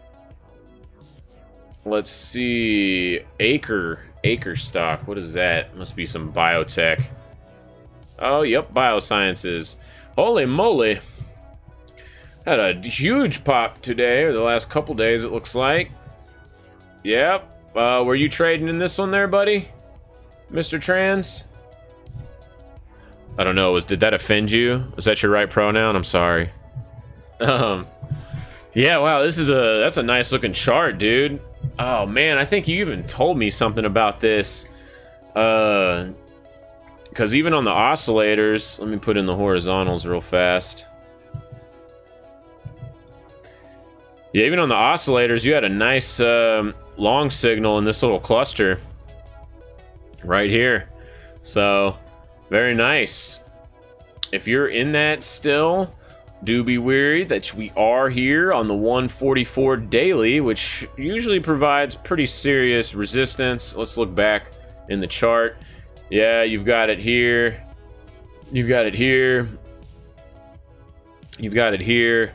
Let's see. AKER stock. What is that? Must be some biotech. Oh, yep. Biosciences. Holy moly. Had a huge pop today, or the last couple days, it looks like. Yep. Were you trading in this one there, buddy? Mr. Trans? I don't know. Did that offend you? Was that your right pronoun? I'm sorry. Yeah, wow, that's a nice looking chart, dude. Oh, man, I think you even told me something about this. Because even on the oscillators, let me put in the horizontals real fast. Yeah, even on the oscillators, you had a nice long signal in this little cluster right here. So, very nice. If you're in that still, do be wary that we are here on the 144 daily, which usually provides pretty serious resistance. Let's look back in the chart. Yeah, you've got it here. You've got it here. You've got it here.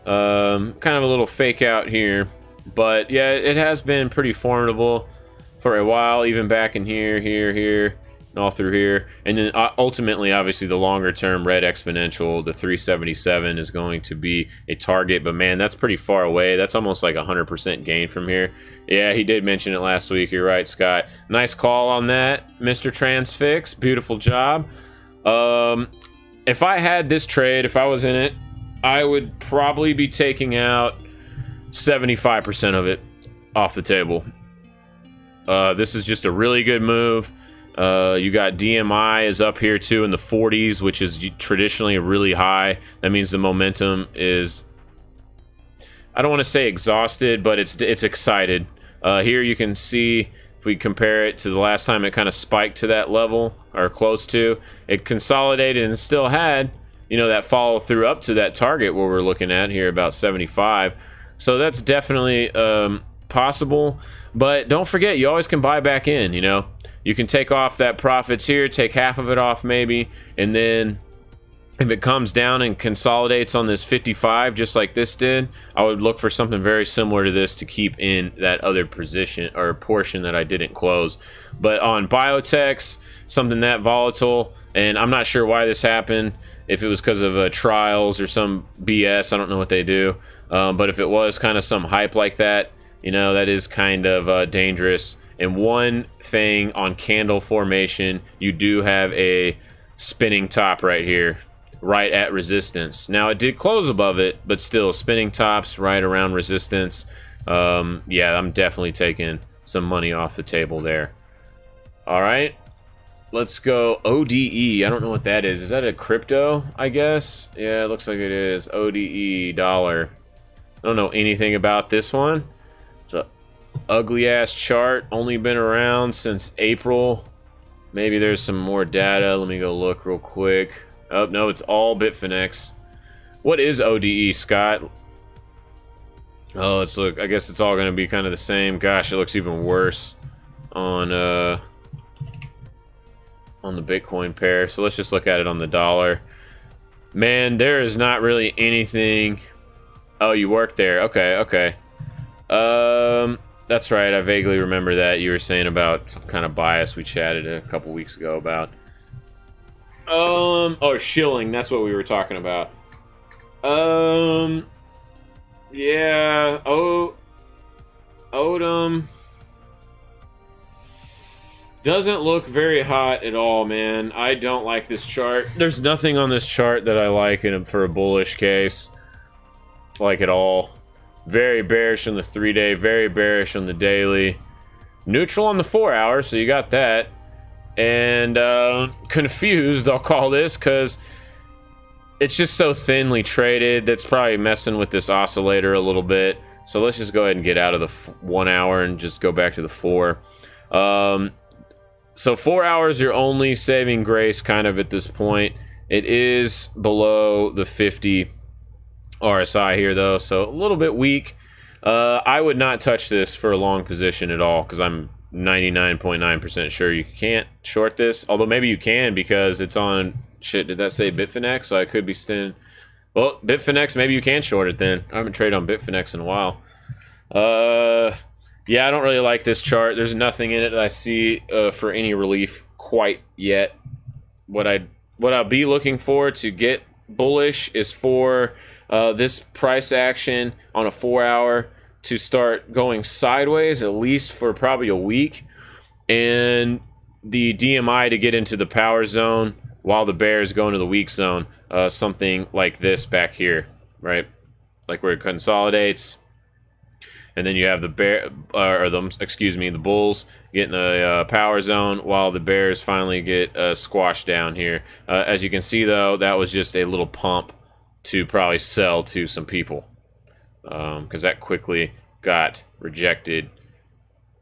Kind of a little fake out here, but yeah, it has been pretty formidable for a while, even back in here, here, and all through here. And then ultimately, obviously, the longer term red exponential, the 377 is going to be a target, but man, that's pretty far away. That's almost like 100% gain from here. Yeah, he did mention it last week. You're right, Scott. Nice call on that, Mr. Transfix. Beautiful job. If I had this trade, if I was in it, I would probably be taking out 75% of it off the table. This is just a really good move. You got DMI is up here too in the 40s, which is traditionally really high. That means the momentum is, I don't want to say exhausted, but it's excited. Here you can see, if we compare it to the last time it kind of spiked to that level, or close to, it consolidated and still had, you know, that follow through up to that target where we're looking at here, about 75. So that's definitely possible. But don't forget, you always can buy back in, you know. You can take off that profits here, take half of it off maybe, and then if it comes down and consolidates on this 55 just like this did, I would look for something very similar to this to keep in that other position or portion that I didn't close. But on biotechs, something that volatile, and I'm not sure why this happened, if it was because of trials or some BS, I don't know what they do, but if it was kind of some hype like that, you know, that is kind of dangerous. And one thing on candle formation, you do have a spinning top right here, right at resistance. Now it did close above it, but still spinning tops right around resistance. Yeah, I'm definitely taking some money off the table there. All right, let's go ODE. I don't know what that is. Is that a crypto, I guess? Yeah, it looks like it is. ODE dollar. I don't know anything about this one. It's a ugly ass chart, only been around since April. Maybe there's some more data. Let me go look real quick. Oh no, it's all Bitfinex. What is ODE, Scott? Oh, let's look. I guess it's all going to be kind of the same. Gosh, it looks even worse on the Bitcoin pair. So let's just look at it on the dollar. Man, there is not really anything. Oh, you work there. Okay, okay. That's right. I vaguely remember that you were saying about some kind of bias we chatted a couple weeks ago about. Oh, shilling. That's what we were talking about. Yeah. Odom doesn't look very hot at all, man. I don't like this chart. There's nothing on this chart that I like for a bullish case. Like at all. Very bearish on the 3-day, very bearish on the daily. Neutral on the 4-hour, so you got that. And confused, I'll call this, because it's just so thinly traded. That's probably messing with this oscillator a little bit. So let's just go ahead and get out of the 1 hour and just go back to the 4. So 4 hours, you're only saving grace kind of at this point. It is below the 50 RSI here though, so a little bit weak. I would not touch this for a long position at all, because I'm 99.9% sure you can't short this. Although maybe you can, because it's on, shit, did that say Bitfinex? So I could be staying. Well, Bitfinex, maybe you can short it then. I haven't traded on Bitfinex in a while. Yeah, I don't really like this chart. There's nothing in it that I see for any relief quite yet. What I'll be looking for to get bullish is for this price action on a 4-hour to start going sideways, at least for probably a week, and the DMI to get into the power zone while the bears go into the weak zone. Something like this back here, right? Like where it consolidates, and then you have the the bulls getting a power zone while the bears finally get squashed down here. As you can see, though, that was just a little pump to probably sell to some people, because that quickly got rejected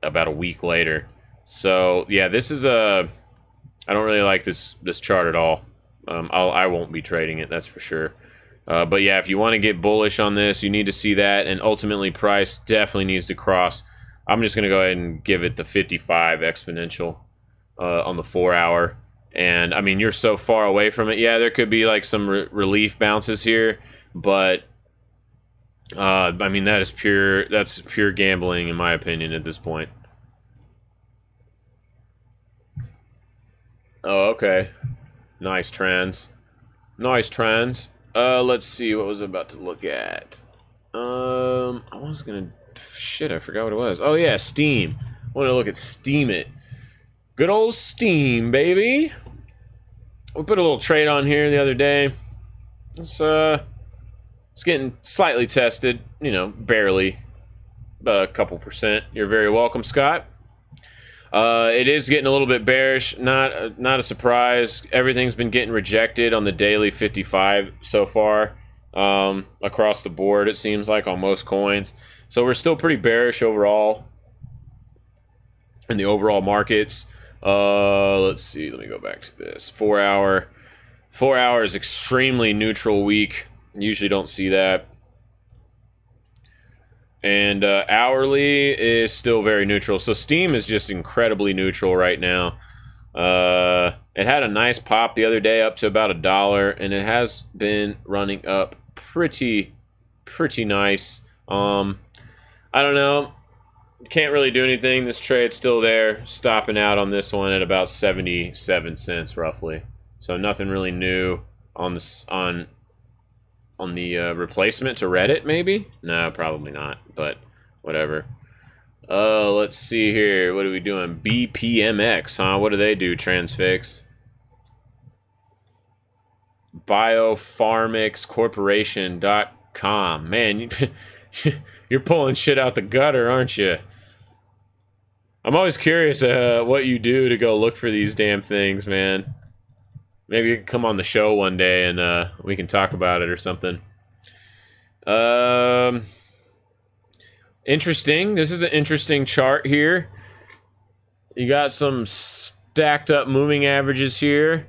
about a week later. So yeah, this is I don't really like this chart at all. I won't be trading it, that's for sure. But yeah, if you want to get bullish on this, you need to see that, and ultimately price definitely needs to cross. I'm just going to go ahead and give it the 55 exponential on the 4-hour. And I mean, you're so far away from it. Yeah, there could be like some relief bounces here, but I mean, that's pure gambling in my opinion at this point. Oh, okay. Nice trends. Nice trends. Let's see, what was I about to look at? I was gonna, shit, I forgot what it was. Oh yeah, STEEM. I want to look at STEEM it. Good old STEEM, baby. We put a little trade on here the other day. It's getting slightly tested, you know, barely, about a couple percent. You're very welcome, Scott. It is getting a little bit bearish. Not a surprise. Everything's been getting rejected on the daily 55 so far, across the board. It seems like on most coins. So we're still pretty bearish overall in the overall markets. Let's see. Let me go back to this 4-hour. 4-hour is extremely neutral weak. Usually don't see that. And hourly is still very neutral. So STEEM is just incredibly neutral right now. It had a nice pop the other day up to about $1, and it has been running up pretty nice. I don't know. Can't really do anything. This trade's still there, stopping out on this one at about 77 cents roughly. So nothing really new on this on the replacement to Reddit, maybe? No, probably not, but whatever. Let's see here. What are we doing? BPMX, huh? What do they do, Transfix? biopharmicscorporation.com. Man, you're pulling shit out the gutter, aren't you? I'm always curious what you do to go look for these damn things, man. Maybe you can come on the show one day and we can talk about it or something. Interesting. This is an interesting chart here. You got some stacked up moving averages here.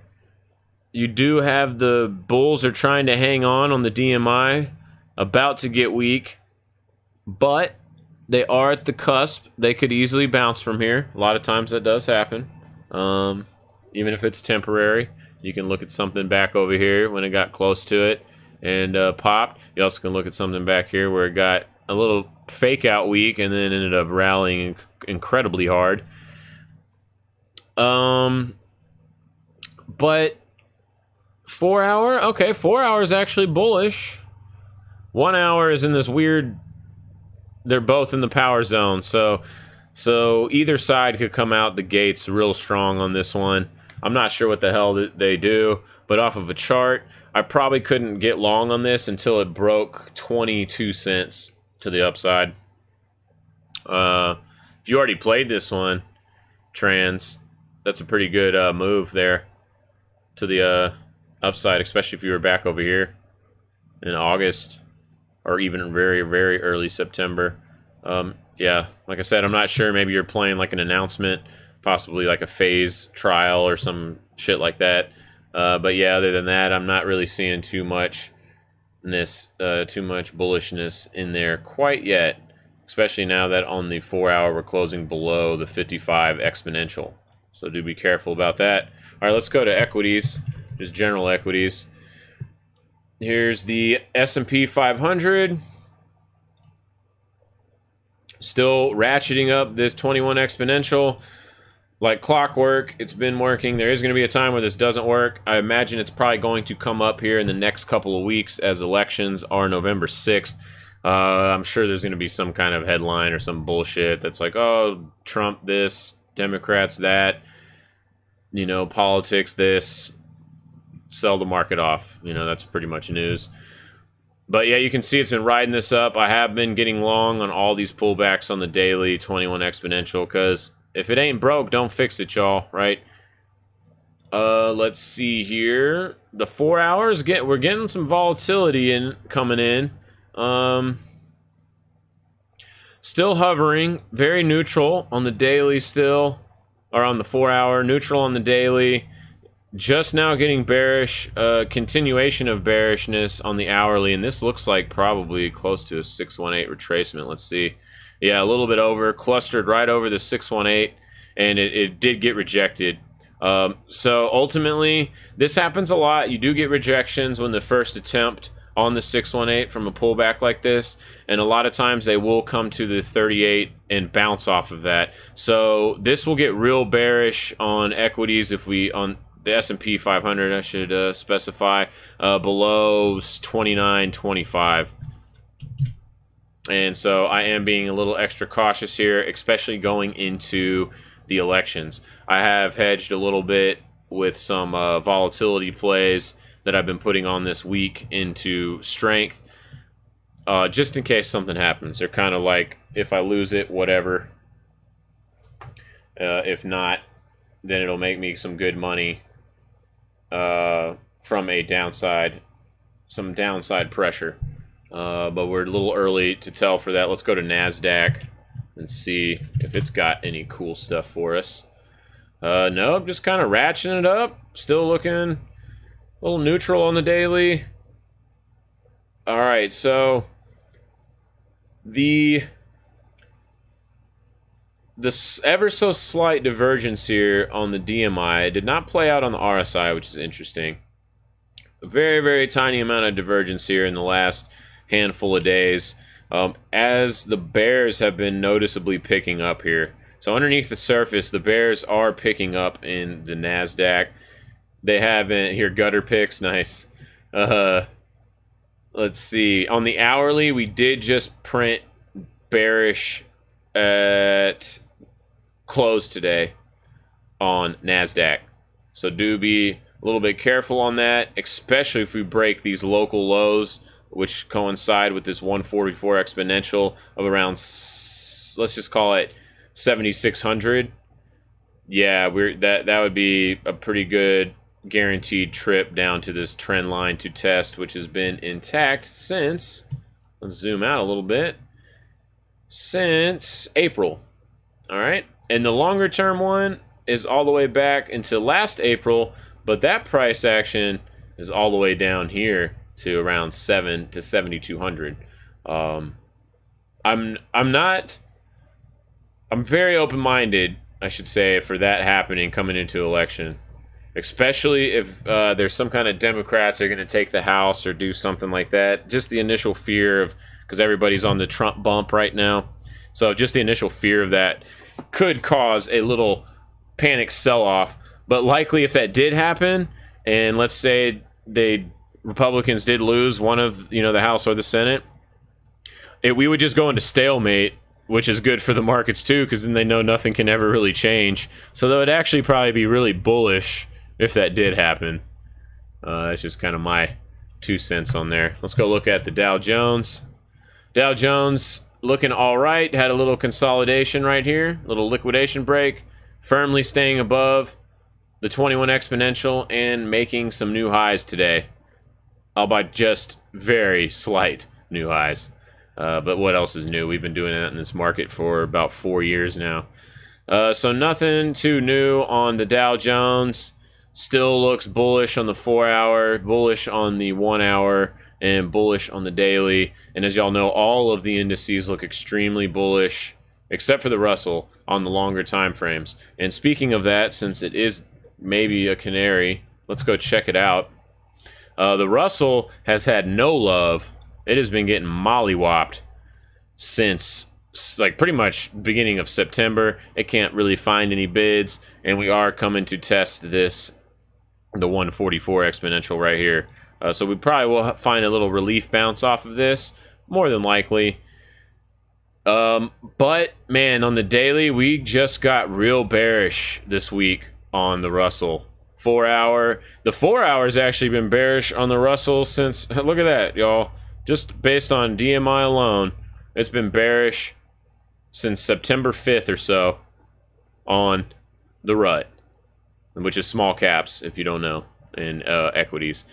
You do have the bulls are trying to hang on the DMI, about to get weak, but they are at the cusp. They could easily bounce from here. A lot of times that does happen, even if it's temporary. You can look at something back over here when it got close to it and popped. You also can look at something back here where it got a little fake out weak and then ended up rallying incredibly hard. But 4 hour, okay, 4 hours actually bullish. 1 hour is in this weird, they're both in the power zone, so either side could come out the gates real strong on this one. I'm not sure what the hell they do, but off of a chart, I probably couldn't get long on this until it broke 22 cents to the upside. If you already played this one, Trans, that's a pretty good move there to the upside, especially if you were back over here in August or even very, very early September. Yeah, like I said, I'm not sure. Maybe you're playing like an announcement, possibly like a phase trial or some shit like that. But yeah, other than that, I'm not really seeing too much bullishness in there quite yet, especially now that on the 4 hour we're closing below the 55 exponential. So do be careful about that. All right, let's go to equities, just general equities. Here's the S&P 500. Still ratcheting up this 21 exponential like clockwork. It's been working. There is going to be a time where this doesn't work. I imagine it's probably going to come up here in the next couple of weeks as elections are November 6th. I'm sure there's going to be some kind of headline or some bullshit that's like, oh, Trump this, Democrats that, you know, politics this, sell the market off. You know, that's pretty much news. But yeah, you can see it's been riding this up. I have been getting long on all these pullbacks on the daily 21 exponential because if it ain't broke, don't fix it, y'all, right? Let's see here. The 4 hours, we're getting some volatility coming in. Still hovering, very neutral on the daily still, or on the 4 hour, neutral on the daily. Just now getting bearish, continuation of bearishness on the hourly, and this looks like probably close to a 618 retracement. Let's see. Yeah, a little bit over, clustered right over the 618, and it did get rejected. So ultimately, this happens a lot. You do get rejections when the first attempt on the 618 from a pullback like this, and a lot of times they will come to the 38 and bounce off of that. So this will get real bearish on equities if we on the S&P 500, I should specify, below 29.25. And so I am being a little extra cautious here, especially going into the elections. I have hedged a little bit with some volatility plays that I've been putting on this week into strength, just in case something happens. They're kind of like, if I lose it, whatever. If not, then it'll make me some good money from a downside, some downside pressure. But we're a little early to tell for that. Let's go to NASDAQ and see if it's got any cool stuff for us. No, just kind of ratcheting it up. Still looking a little neutral on the daily. All right, so the ever so slight divergence here on the DMI did not play out on the RSI, which is interesting. A very, very tiny amount of divergence here in the last handful of days, as the bears have been noticeably picking up here. So underneath the surface, the bears are picking up in the NASDAQ. They haven't, here, gutter picks, nice. Let's see, on the hourly, we did just print bearish at close today on NASDAQ. So do be a little bit careful on that, especially if we break these local lows, which coincide with this 144 exponential of around, let's just call it 7,600. Yeah, that would be a pretty good guaranteed trip down to this trend line to test, which has been intact since, let's zoom out a little bit, since April. All right, and the longer term one is all the way back until last April, but that price action is all the way down here to around 7 to 7,200. I'm very open-minded, I should say, for that happening coming into election, especially if there's some kind of Democrats are going to take the House or do something like that. Just the initial fear of, because everybody's on the Trump bump right now, so just the initial fear of that could cause a little panic sell-off. But likely, if that did happen, and let's say Republicans did lose one of the House or the Senate, we would just go into stalemate, which is good for the markets too, because then they know nothing can ever really change. So that would actually probably be really bullish if that did happen. That's just kind of my 2 cents on there. Let's go look at the Dow Jones. Dow Jones looking all right. Had a little consolidation right here, little liquidation break, firmly staying above the 21 exponential and making some new highs today, albeit just very slight new highs. But what else is new? We've been doing that in this market for about 4 years now. So nothing too new on the Dow Jones. Still looks bullish on the 4 hour, bullish on the 1 hour, and bullish on the daily. And as y'all know, all of the indices look extremely bullish, except for the Russell on the longer time frames. And speaking of that, since it is maybe a canary, let's go check it out. The Russell has had no love. It has been getting mollywopped since like pretty much beginning of September. It can't really find any bids, and we are coming to test the 144 exponential right here. So we probably will find a little relief bounce off of this, more than likely. But man, on the daily, we just got real bearish this week on the Russell. 4 hour. The 4 hour's actually been bearish on the Russell since, look at that, y'all. Just based on DMI alone, it's been bearish since September 5th or so on the RUT, which is small caps, if you don't know, in equities.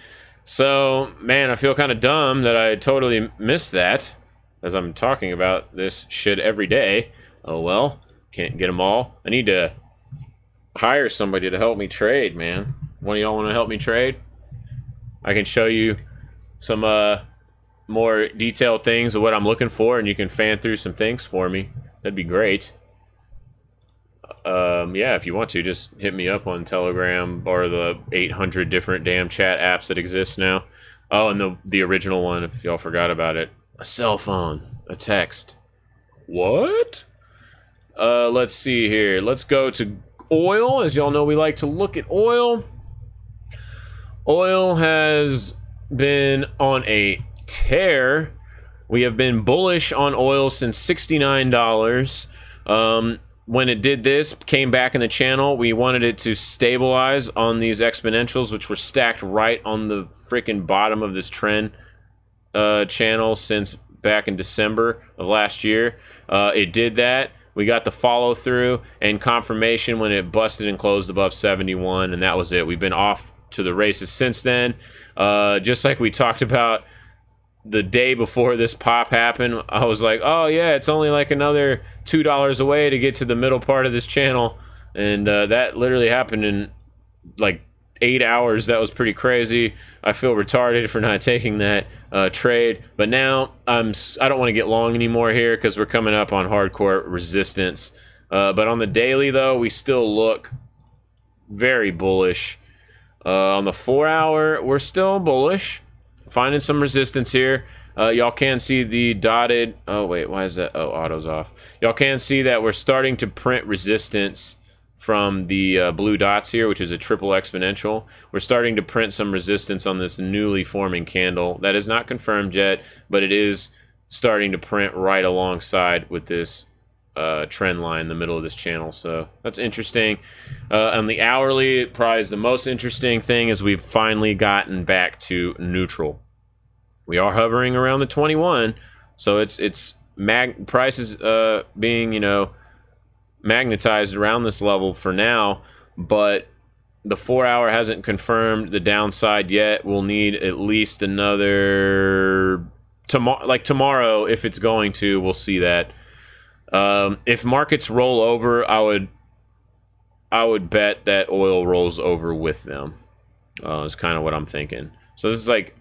So, man, I feel kind of dumb that I totally missed that, as I'm talking about this shit every day. Oh, well, can't get them all. I need to hire somebody to help me trade, man. One of y'all want to help me trade? I can show you some more detailed things of what I'm looking for, and you can fan through some things for me. That'd be great. Yeah, if you want to, just hit me up on Telegram or the 800 different damn chat apps that exist now. Oh, and the original one, if y'all forgot about it. A cell phone. A text. What? Let's see here. Let's go to oil. As y'all know, we like to look at oil. Oil has been on a tear. We have been bullish on oil since $69. When it did this, came back in the channel, we wanted it to stabilize on these exponentials, which were stacked right on the freaking bottom of this trend channel since back in December of last year. It did that. We got the follow through and confirmation when it busted and closed above 71, and that was it. We've been off to the races since then. Just like we talked about the day before this pop happened, I was like, oh yeah, it's only like another $2 away to get to the middle part of this channel, and that literally happened in like 8 hours. That was pretty crazy. I feel retarded for not taking that trade, but now I don't want to get long anymore here because we're coming up on hardcore resistance. But on the daily though, we still look very bullish. On the 4 hour, we're still bullish, finding some resistance here. Y'all can see the dotted, oh wait, why is that? Oh, auto's off. Y'all can see that we're starting to print resistance from the blue dots here, which is a triple exponential. We're starting to print some resistance on this newly forming candle. That is not confirmed yet, but it is starting to print right alongside with this trend line in the middle of this channel, so that's interesting. On the hourly, probably the most interesting thing is we've finally gotten back to neutral. We are hovering around the 21, so it's prices being, you know, magnetized around this level for now, but the 4-hour hasn't confirmed the downside yet. We'll need at least another tomorrow, if it's going to, we'll see that. If markets roll over, I would bet that oil rolls over with them. Is kind of what I'm thinking. So this is like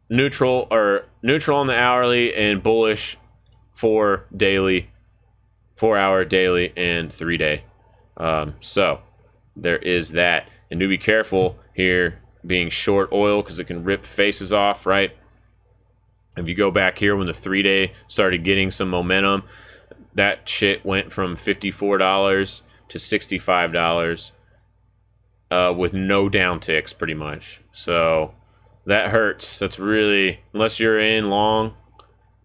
neutral on the hourly and bullish for daily, 4-hour, daily, and 3-day. So there is that, and do be careful here being short oil because it can rip faces off, right? If you go back here when the 3-day started getting some momentum, that shit went from $54 to $65 with no downticks pretty much. So that hurts. That's really, unless you're in long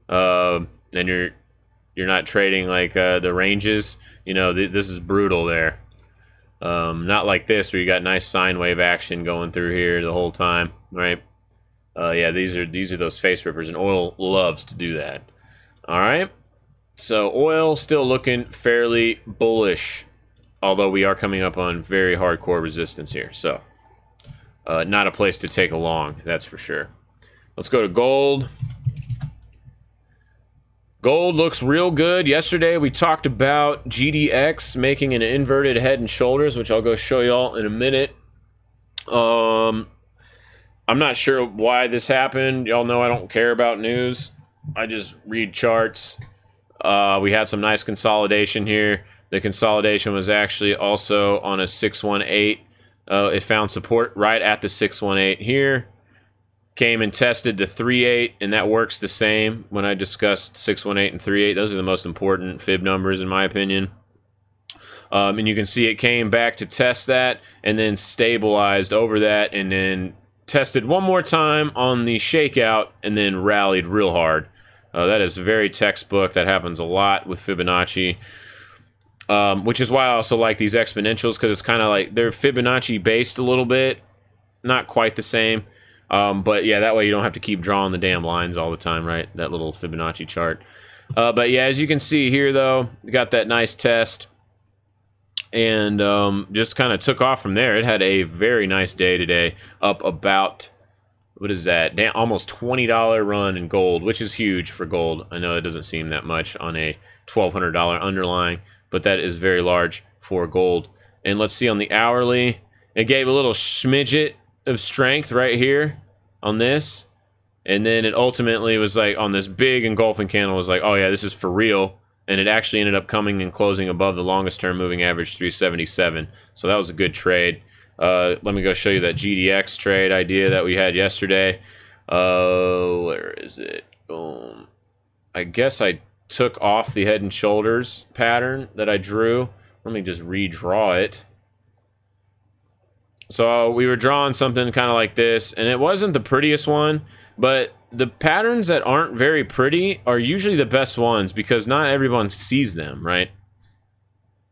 and you're not trading like the ranges, you know, this is brutal there. Not like this where you got nice sine wave action going through here the whole time, right? Yeah, these are those face rippers, and oil loves to do that. All right, so oil still looking fairly bullish, although we are coming up on very hardcore resistance here. So not a place to take a long, that's for sure. Let's go to gold. Gold looks real good. Yesterday we talked about GDX making an inverted head and shoulders, which I'll go show y'all in a minute. I'm not sure why this happened. Y'all know I don't care about news. I just read charts. We had some nice consolidation here. The consolidation was actually also on a 618. It found support right at the 618 here. Came and tested the 38, and that works the same when I discussed 618 and 38. Those are the most important fib numbers in my opinion. And you can see it came back to test that and then stabilized over that and then tested one more time on the shakeout and then rallied real hard. That is very textbook. That happens a lot with Fibonacci, which is why I also like these exponentials, because it's kind of like they're Fibonacci based a little bit, not quite the same, but yeah, that way you don't have to keep drawing the damn lines all the time, right? That little Fibonacci chart. But yeah, as you can see here though, you got that nice test and just kind of took off from there. It had a very nice day today, up about, what is that? Damn, almost $20 run in gold, which is huge for gold. I know it doesn't seem that much on a $1,200 underlying, but that is very large for gold. And let's see on the hourly, it gave a little smidget of strength right here on this, and then it ultimately was like on this big engulfing candle was like, oh yeah, this is for real. And it actually ended up coming and closing above the longest term moving average 377. So that was a good trade. Let me go show you that GDX trade idea that we had yesterday. Where is it? Boom. I guess I took off the head and shoulders pattern that I drew. Let me just redraw it. So we were drawing something kind of like this, and it wasn't the prettiest one, but the patterns that aren't very pretty are usually the best ones because not everyone sees them, right?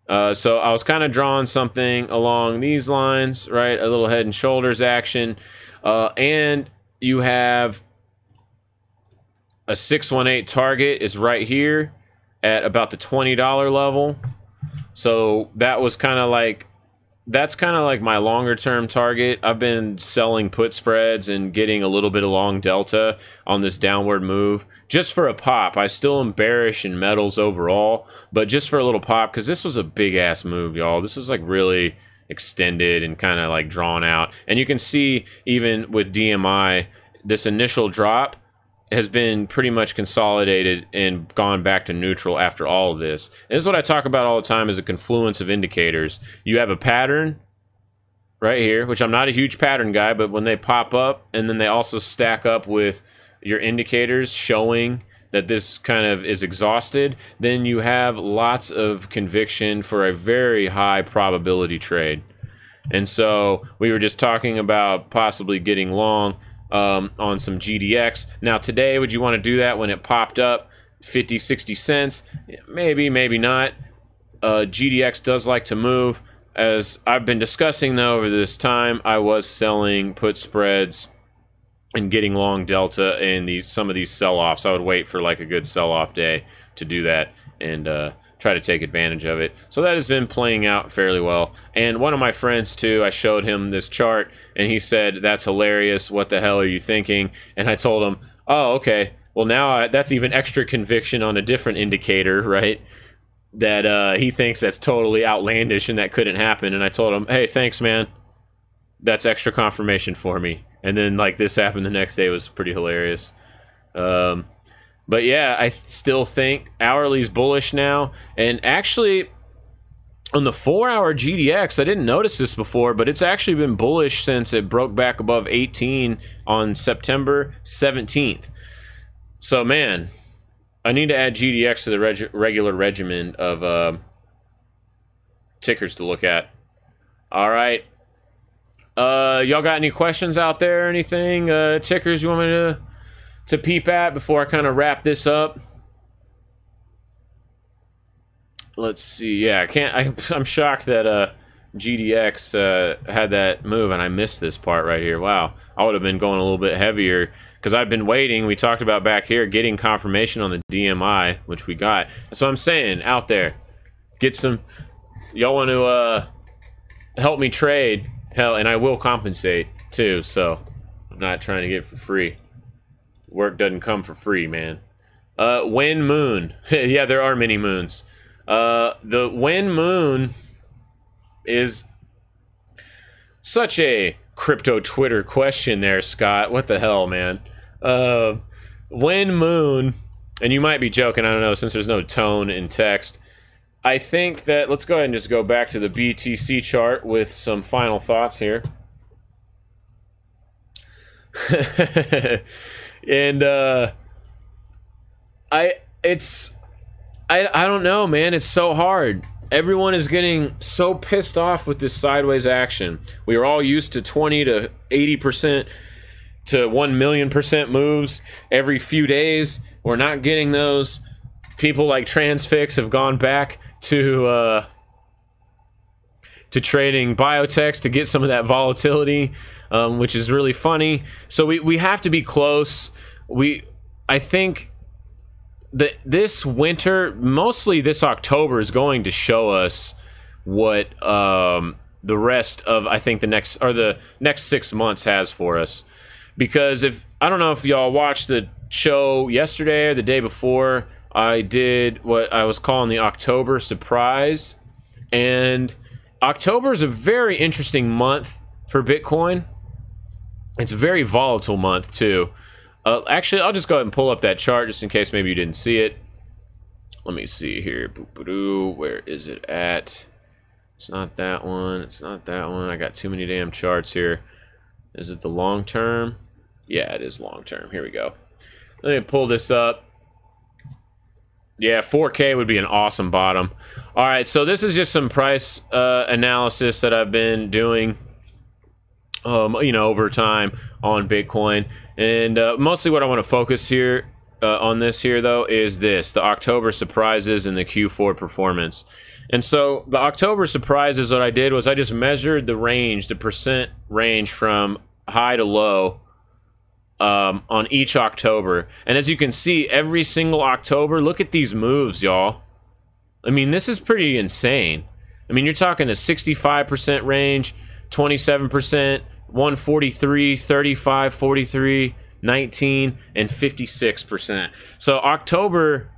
So I was kind of drawing something along these lines, right? A little head and shoulders action. And you have a 618 target is right here at about the $20 level. So that was kind of like, that's kind of like my longer term target. I've been selling put spreads and getting a little bit of long delta on this downward move just for a pop. I still am bearish in metals overall, but just for a little pop, because this was a big ass move, y'all. This was like really extended and kind of like drawn out. And you can see even with DMI, this initial drop has been pretty much consolidated and gone back to neutral after all of this. And this is what I talk about all the time, is a confluence of indicators. You have a pattern right here, which I'm not a huge pattern guy, but when they pop up and then they also stack up with your indicators showing that this kind of is exhausted, then you have lots of conviction for a very high probability trade. And so we were just talking about possibly getting long on some GDX. Now today, would you want to do that when it popped up 50, 60 cents. Maybe, maybe not. GDX does like to move. As I've been discussing, though, over this time, I was selling put spreads and getting long delta in some of these sell-offs. I would wait for like a good sell-off day to do that and try to take advantage of it. So that has been playing out fairly well. And one of my friends, too, I showed him this chart, and he said, "That's hilarious. What the hell are you thinking?" And I told him, "Oh, okay. Well, now that's even extra conviction on a different indicator, right? That he thinks that's totally outlandish and that couldn't happen." And I told him, "Hey, thanks, man. That's extra confirmation for me." And then, like, this happened the next day. It was pretty hilarious. But yeah, I still think hourly's bullish now. And actually, on the 4-hour GDX, I didn't notice this before, but it's actually been bullish since it broke back above 18 on September 17th. So, man, I need to add GDX to the regular regimen of tickers to look at. All right. Y'all got any questions out there? Anything? Tickers you want me to peep at before I kind of wrap this up? Let's see. Yeah, I'm shocked that GDX had that move, and I missed this part right here. Wow, I would have been going a little bit heavier because I've been waiting. We talked about back here getting confirmation on the DMI, which we got. So I'm saying out there, get some. Y'all want to help me trade? Hell, and I will compensate too. So I'm not trying to get it for free. Work doesn't come for free, man. When moon? Yeah, there are many moons. The when moon is such a crypto Twitter question there, Scott. What the hell, man? When moon, and you might be joking, I don't know, since there's no tone in text. I think that, let's go ahead and just go back to the BTC chart with some final thoughts here. And I don't know, man. It's so hard. Everyone is getting so pissed off with this sideways action. We are all used to 20 to 80% to 1,000,000% moves every few days. We're not getting those. People like Transfix have gone back to trading biotechs to get some of that volatility, which is really funny. So we have to be close. I think that this winter, mostly this October, is going to show us what the rest of, I think, the next 6 months has for us. Because I don't know if y'all watched the show yesterday or the day before, I did what I was calling the October surprise. And October is a very interesting month for Bitcoin. It's a very volatile month, too. Actually, I'll just go ahead and pull up that chart just in case maybe you didn't see it. Let me see here. Where is it at? It's not that one. It's not that one. I got too many damn charts here. Is it the long term? Yeah, it is long term. Here we go. Let me pull this up. Yeah, 4K would be an awesome bottom. All right, so this is just some price analysis that I've been doing, over time on Bitcoin. And mostly what I want to focus here on this here, though, is the October surprises and the Q4 performance. And so the October surprises, what I did was I just measured the range, the percent range from high to low on each October. And as you can see, every single October, look at these moves, y'all. I mean, this is pretty insane. I mean, you're talking a 65% range, 27%, 143, 35, 43, 19, and 56%. So October,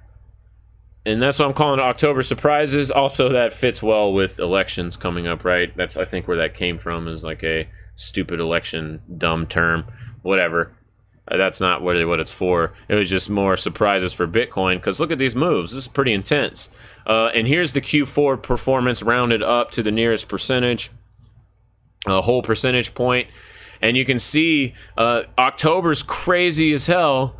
and that's what I'm calling October surprises. Also, that fits well with elections coming up, right? That's, I think, where that came from, is like a stupid election, dumb term, whatever. That's not really what it's for. It was just more surprises for Bitcoin, because look at these moves. This is pretty intense. And here's the Q4 performance rounded up to the nearest percentage, a whole percentage point. And you can see October's crazy as hell.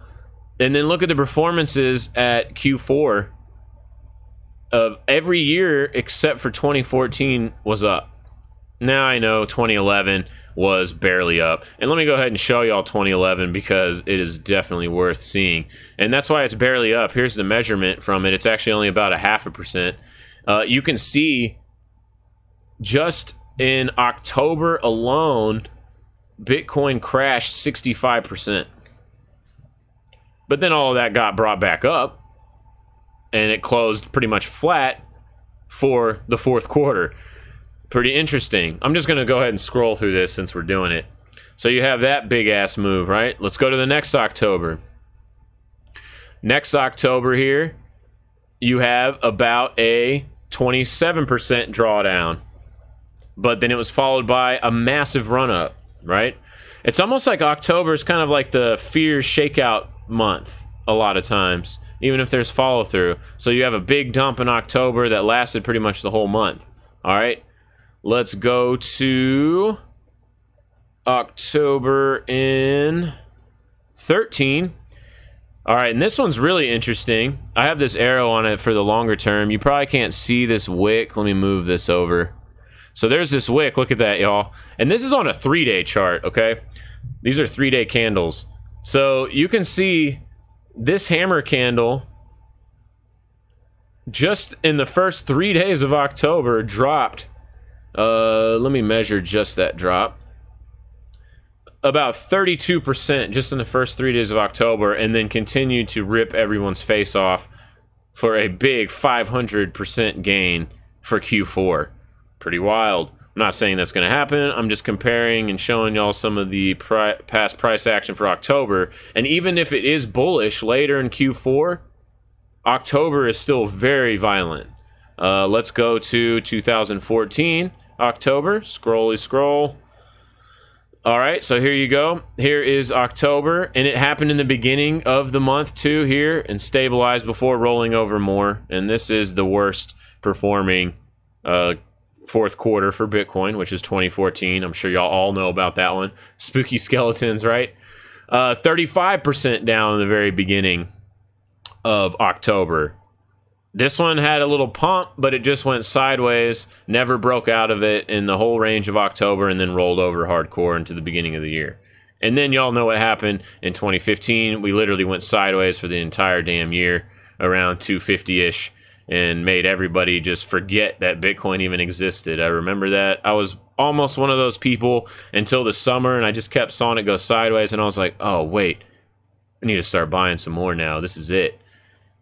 And then look at the performances at Q4. Every year except for 2014 was up. Now I know 2011 was barely up. And let me go ahead and show y'all 2011 because it is definitely worth seeing. And that's why it's barely up. Here's the measurement from it. It's actually only about 0.5%. You can see just in October alone, Bitcoin crashed 65%. But then all of that got brought back up, and it closed pretty much flat for the fourth quarter. Pretty interesting. I'm just going to go ahead and scroll through this since we're doing it. So you have that big-ass move, right? Let's go to the next October. Next October here, you have about a 27% drawdown. But then it was followed by a massive run-up, right? It's almost like October is kind of like the fear shakeout month a lot of times, even if there's follow-through. So you have a big dump in October that lasted pretty much the whole month. All right, let's go to October in 13. All right, and this one's really interesting. I have this arrow on it for the longer term. You probably can't see this wick. Let me move this over. So there's this wick. Look at that, y'all. And this is on a 3-day chart, okay? These are 3-day candles. So you can see this hammer candle just in the first 3 days of October dropped. Let me measure just that drop. About 32% just in the first 3 days of October, and then continued to rip everyone's face off for a big 500% gain for Q4. Pretty wild. I'm not saying that's going to happen. I'm just comparing and showing y'all some of the past price action for October. And even if it is bullish later in Q4, October is still very violent. Let's go to 2014, October. Scrolly scroll. All right, so here you go. Here is October, and it happened in the beginning of the month too here and stabilized before rolling over more. And this is the worst performing fourth quarter for Bitcoin, which is 2014. I'm sure y'all all know about that one. Spooky skeletons, right? 35% down in the very beginning of October. This one had a little pump, but it just went sideways, never broke out of it in the whole range of October, and then rolled over hardcore into the beginning of the year. And then y'all know what happened in 2015. We literally went sideways for the entire damn year, around 250-ish. And made everybody just forget that Bitcoin even existed. I remember that. I was almost one of those people until the summer, and I just kept seeing it go sideways, and I was like, oh, wait, I need to start buying some more now. This is it.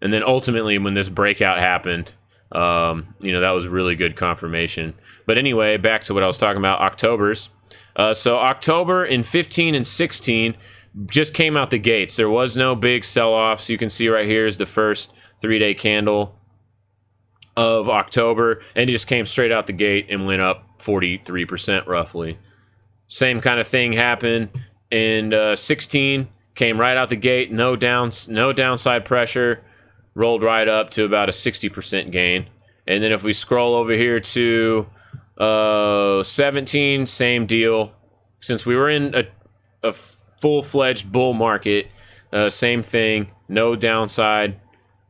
And then ultimately, when this breakout happened, you know, that was really good confirmation. But anyway, back to what I was talking about, Octobers. So October in 15 and 16 just came out the gates. There was no big sell-offs. You can see right here is the first 3-day candle of October, and it just came straight out the gate and went up 43% roughly. Same kind of thing happened in 16, came right out the gate, no downside pressure, rolled right up to about a 60% gain. And then if we scroll over here to 17, same deal. Since we were in a full-fledged bull market, same thing, no downside,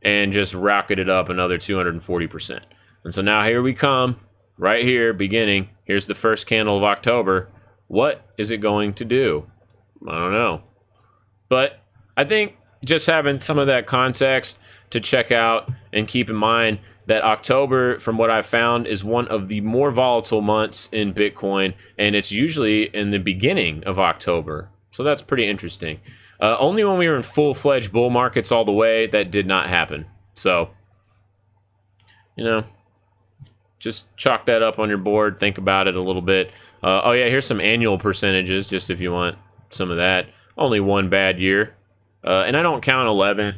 and just rocketed up another 240%. And so now here we come, right here, beginning. Here's the first candle of October. What is it going to do? I don't know. But I think just having some of that context to check out and keep in mind that October, from what I've found, is one of the more volatile months in Bitcoin, and it's usually in the beginning of October. So that's pretty interesting. Only when we were in full-fledged bull markets all the way, that did not happen. So, you know, just chalk that up on your board. Think about it a little bit. Oh, yeah, here's some annual percentages, just if you want some of that. Only one bad year. And I don't count 11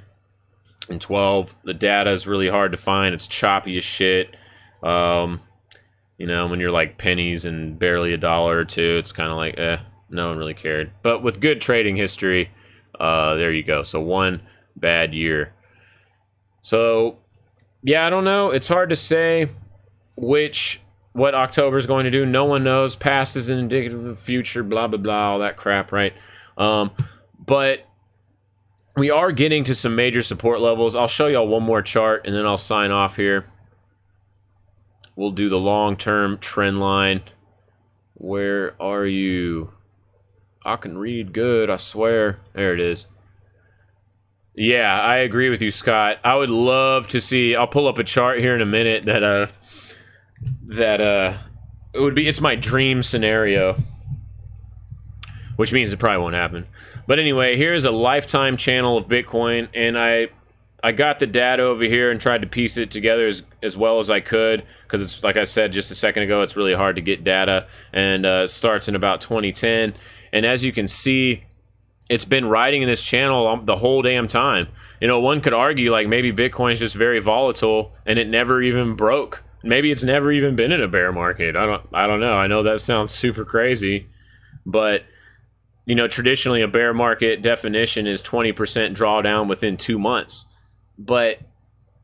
and 12. The data is really hard to find. It's choppy as shit. You know, when you're like pennies and barely a dollar or two, it's kind of like, no one really cared. But with good trading history, there you go. So one bad year. So, yeah, I don't know. It's hard to say what October is going to do. No one knows. Past is indicative of the future, blah, blah, blah, all that crap, right? But we are getting to some major support levels. I'll show y'all one more chart, and then I'll sign off here. We'll do the long-term trend line. Where are you? I can read good, I swear. There it is. Yeah, I agree with you, Scott. I would love to see, I'll pull up a chart here in a minute that it would be, it's my dream scenario, which means it probably won't happen. But anyway, here's a lifetime channel of Bitcoin, and I got the data over here and tried to piece it together as well as I could, because it's, like I said just a second ago, it's really hard to get data, and it starts in about 2010. And as you can see, it's been riding in this channel the whole damn time. You know, one could argue like maybe Bitcoin's just very volatile and it never even broke. Maybe it's never even been in a bear market. I don't know. I know that sounds super crazy, but you know, traditionally a bear market definition is 20% drawdown within 2 months. But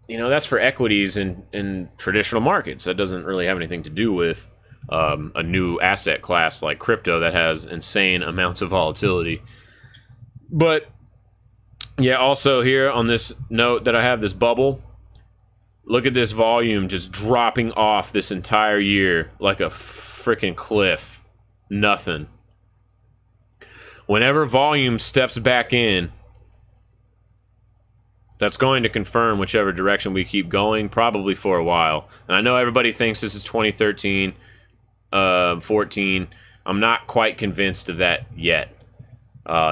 you know, that's for equities in traditional markets. That doesn't really have anything to do with a new asset class like crypto that has insane amounts of volatility. But yeah, also here on this note that I have this bubble, look at this volume just dropping off this entire year like a freaking cliff. Nothing. Whenever volume steps back in, that's going to confirm whichever direction we keep going, probably for a while. And I know everybody thinks this is 2013, 14. I'm not quite convinced of that yet.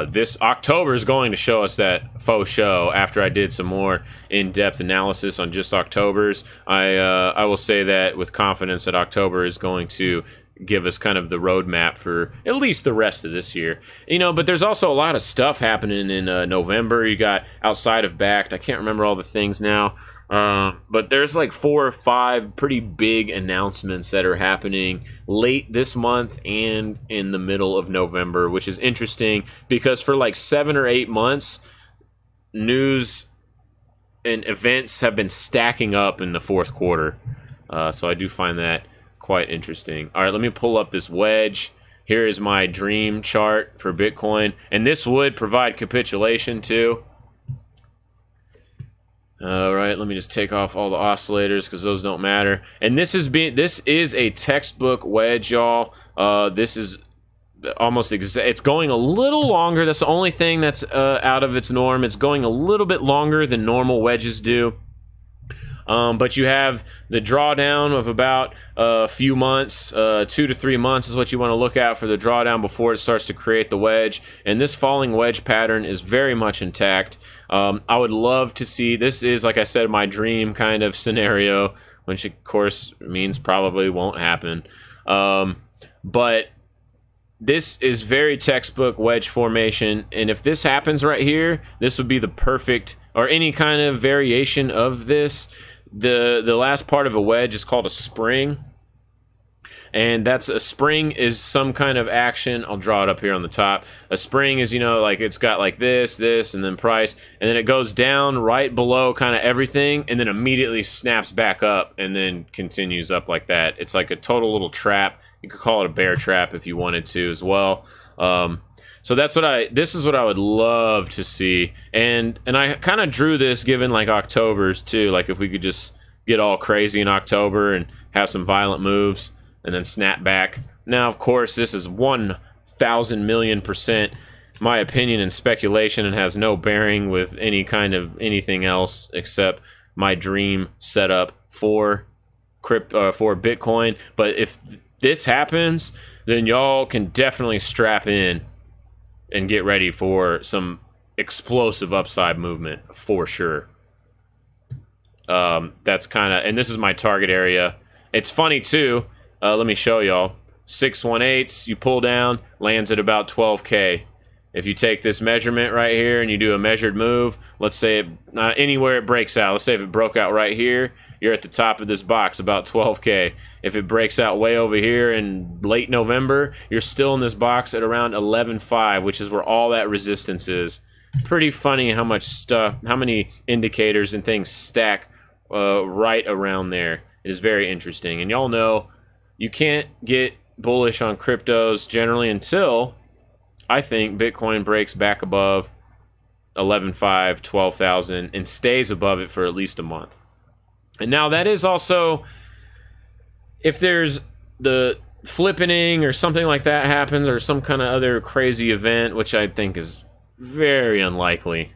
This October is going to show us that faux show after I did some more in-depth analysis on just Octobers. I will say that with confidence that October is going to give us kind of the roadmap for at least the rest of this year. You know, but there's also a lot of stuff happening in November. You got outside of backed. I can't remember all the things now. But there's like 4 or 5 pretty big announcements that are happening late this month and in the middle of November, which is interesting because for like 7 or 8 months, news and events have been stacking up in the fourth quarter. So I do find that quite interesting. All right, let me pull up this wedge. Here is my dream chart for Bitcoin, and this would provide capitulation too. All right, let me just take off all the oscillators because those don't matter. And this is a textbook wedge, y'all. This is almost it's going a little longer. That's the only thing that's out of its norm. It's going a little bit longer than normal wedges do. But you have the drawdown of about a few months, 2 to 3 months is what you want to look at for the drawdown before it starts to create the wedge. And this falling wedge pattern is very much intact. I would love to see, this is, like I said, my dream kind of scenario, which of course means probably won't happen. But this is very textbook wedge formation, and if this happens right here, this would be the perfect, or any kind of variation of this. The last part of a wedge is called a spring, and that's a spring is some kind of action. I'll draw it up here on the top. A spring is, you know, like it's got like this, and then price, and then it goes down right below kind of everything, and then immediately snaps back up and then continues up like that. It's like a total little trap. You could call it a bear trap if you wanted to as well. So that's what this is what I would love to see. And I kind of drew this given like Octobers too. Like if we could just get all crazy in October and have some violent moves and then snap back. Now, of course, this is 1,000,000,000% my opinion and speculation, and has no bearing with any kind of anything else except my dream setup for Bitcoin. But if this happens, then y'all can definitely strap in and get ready for some explosive upside movement for sure. That's kind of, and this is my target area. It's funny too. Let me show y'all. 618s, you pull down, lands at about 12K. If you take this measurement right here and you do a measured move, let's say anywhere it breaks out. Let's say if it broke out right here, you're at the top of this box, about 12K. If it breaks out way over here in late November, you're still in this box at around 11.5, which is where all that resistance is. Pretty funny how much stuff, how many indicators and things stack right around there. It is very interesting. And y'all know you can't get bullish on cryptos generally until, I think, Bitcoin breaks back above 11.5, 12,000 and stays above it for at least a month. And now that is also, if there's the flippening or something like that happens, or some kind of other crazy event, which I think is very unlikely,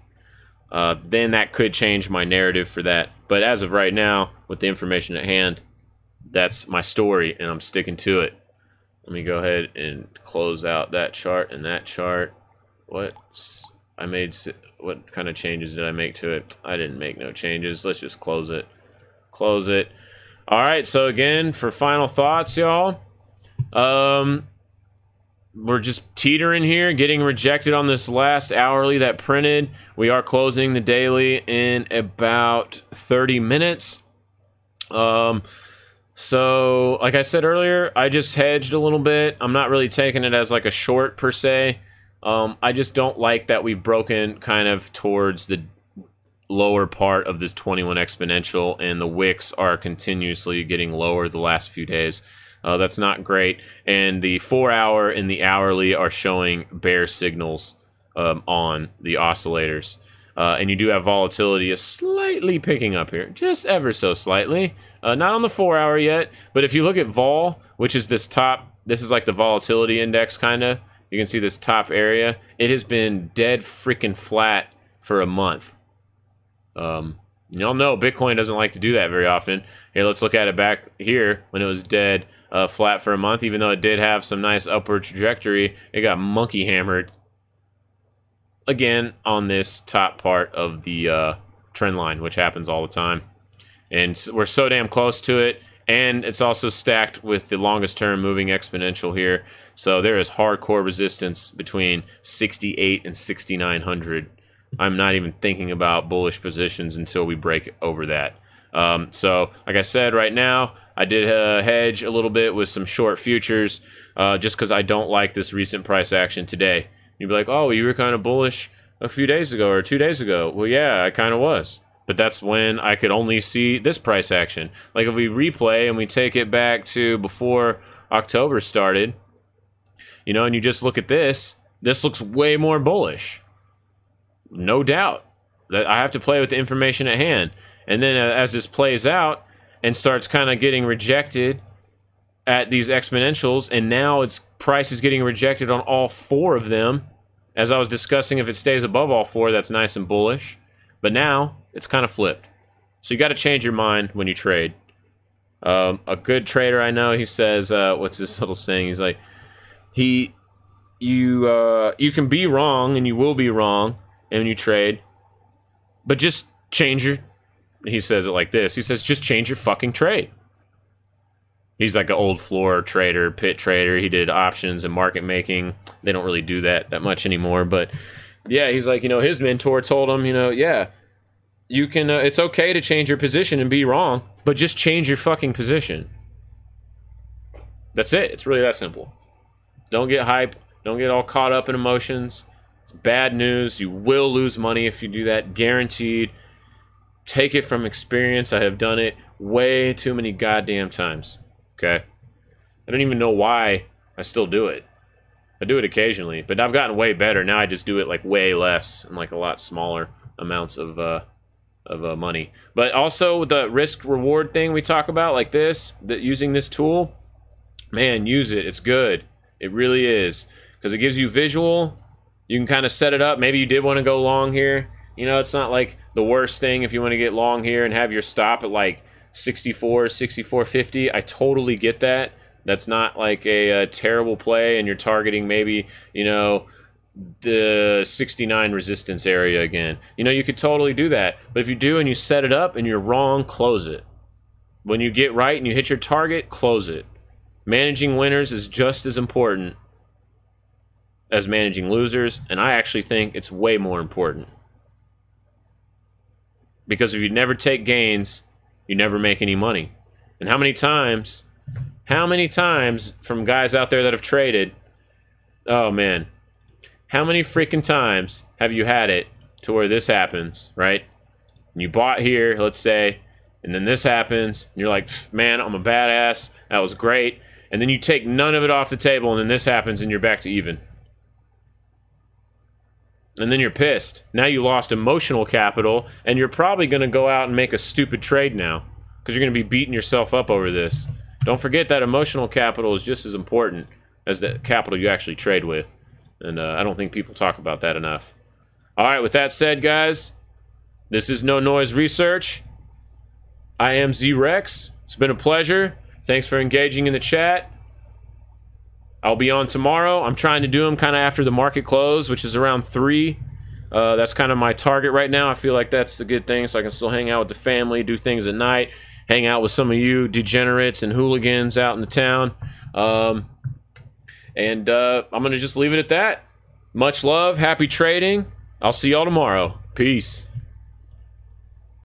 then that could change my narrative for that. But as of right now, with the information at hand, that's my story, and I'm sticking to it. Let me go ahead and close out that chart and that chart. What kind of changes did I make to it? I didn't make no changes. Let's just close it. Close it. All right, so again, for final thoughts, y'all, we're just teetering here, getting rejected on this last hourly that printed. We are closing the daily in about 30 minutes. So, like I said earlier, I just hedged a little bit. I'm not really taking it as like a short per se. I just don't like that we've broken kind of towards the lower part of this 21 exponential, and the wicks are continuously getting lower the last few days. That's not great. And the 4-hour and the hourly are showing bear signals on the oscillators. And you do have volatility is slightly picking up here, just ever so slightly. Not on the 4-hour yet, but if you look at vol, which is this top, this is like the volatility index kind of. You can see this top area. It has been dead freaking flat for a month. Y'all know Bitcoin doesn't like to do that very often. Here, let's look at it back here when it was dead flat for a month. Even though it did have some nice upward trajectory, it got monkey hammered again on this top part of the trend line, which happens all the time. And we're so damn close to it. And it's also stacked with the longest term moving exponential here. So there is hardcore resistance between 68 and 6,900. I'm not even thinking about bullish positions until we break over that. So, like I said, right now, I did hedge a little bit with some short futures just because I don't like this recent price action today. You'd be like, oh, you were kind of bullish a few days ago or 2 days ago. Well, yeah, I kind of was. But that's when I could only see this price action. Like if we replay and we take it back to before October started, you know, and you just look at this looks way more bullish. No doubt. I have to play with the information at hand. And then as this plays out and starts kind of getting rejected at these exponentials, and now its price is getting rejected on all 4 of them. As I was discussing, if it stays above all 4, that's nice and bullish. But now it's kind of flipped. So you got to change your mind when you trade. A good trader I know, he says, what's this little saying? He's like, you can be wrong and you will be wrong when you trade, but just change your, he says it like this, he says, just change your fucking trade. He's like an old floor trader, pit trader. He did options and market making. They don't really do that much anymore, but yeah, he's like, you know, his mentor told him, you know, yeah, you can, it's okay to change your position and be wrong, but just change your fucking position. That's it. It's really that simple. Don't get hype. Don't get all caught up in emotions. It's bad news. You will lose money if you do that. Guaranteed. Take it from experience. I have done it way too many goddamn times. Okay? I don't even know why I still do it. I do it occasionally, but I've gotten way better. Now I just do it like way less and like a lot smaller amounts of money. But also with the risk reward thing we talk about, like this, using this tool, man, use it. It's good. It really is, because it gives you visual. You can kind of set it up. Maybe you did want to go long here. You know, it's not like the worst thing if you want to get long here and have your stop at like 64, 64.50. I totally get that. That's not like a terrible play, and you're targeting maybe, you know, the 69 resistance area again. You know, you could totally do that. But if you do and you set it up and you're wrong, close it. When you get right and you hit your target, close it. Managing winners is just as important as managing losers, and I actually think it's way more important. Because if you never take gains, you never make any money. And how many times from guys out there that have traded, oh man, how many freaking times have you had it to where this happens, right? And you bought here, let's say, and then this happens, and you're like, man, I'm a badass, that was great. And then you take none of it off the table, and then this happens, and you're back to even. And then you're pissed. Now you lost emotional capital, and you're probably going to go out and make a stupid trade now, because you're going to be beating yourself up over this. Don't forget that emotional capital is just as important as the capital you actually trade with. And I don't think people talk about that enough. All right, with that said, guys, this is No Noise Research. I am Z-Rex. It's been a pleasure. Thanks for engaging in the chat. I'll be on tomorrow. I'm trying to do them kind of after the market close, which is around 3. That's kind of my target right now. I feel like that's the good thing, so I can still hang out with the family, do things at night, hang out with some of you degenerates and hooligans out in the town. I'm going to just leave it at that. Much love. Happy trading. I'll see y'all tomorrow. Peace.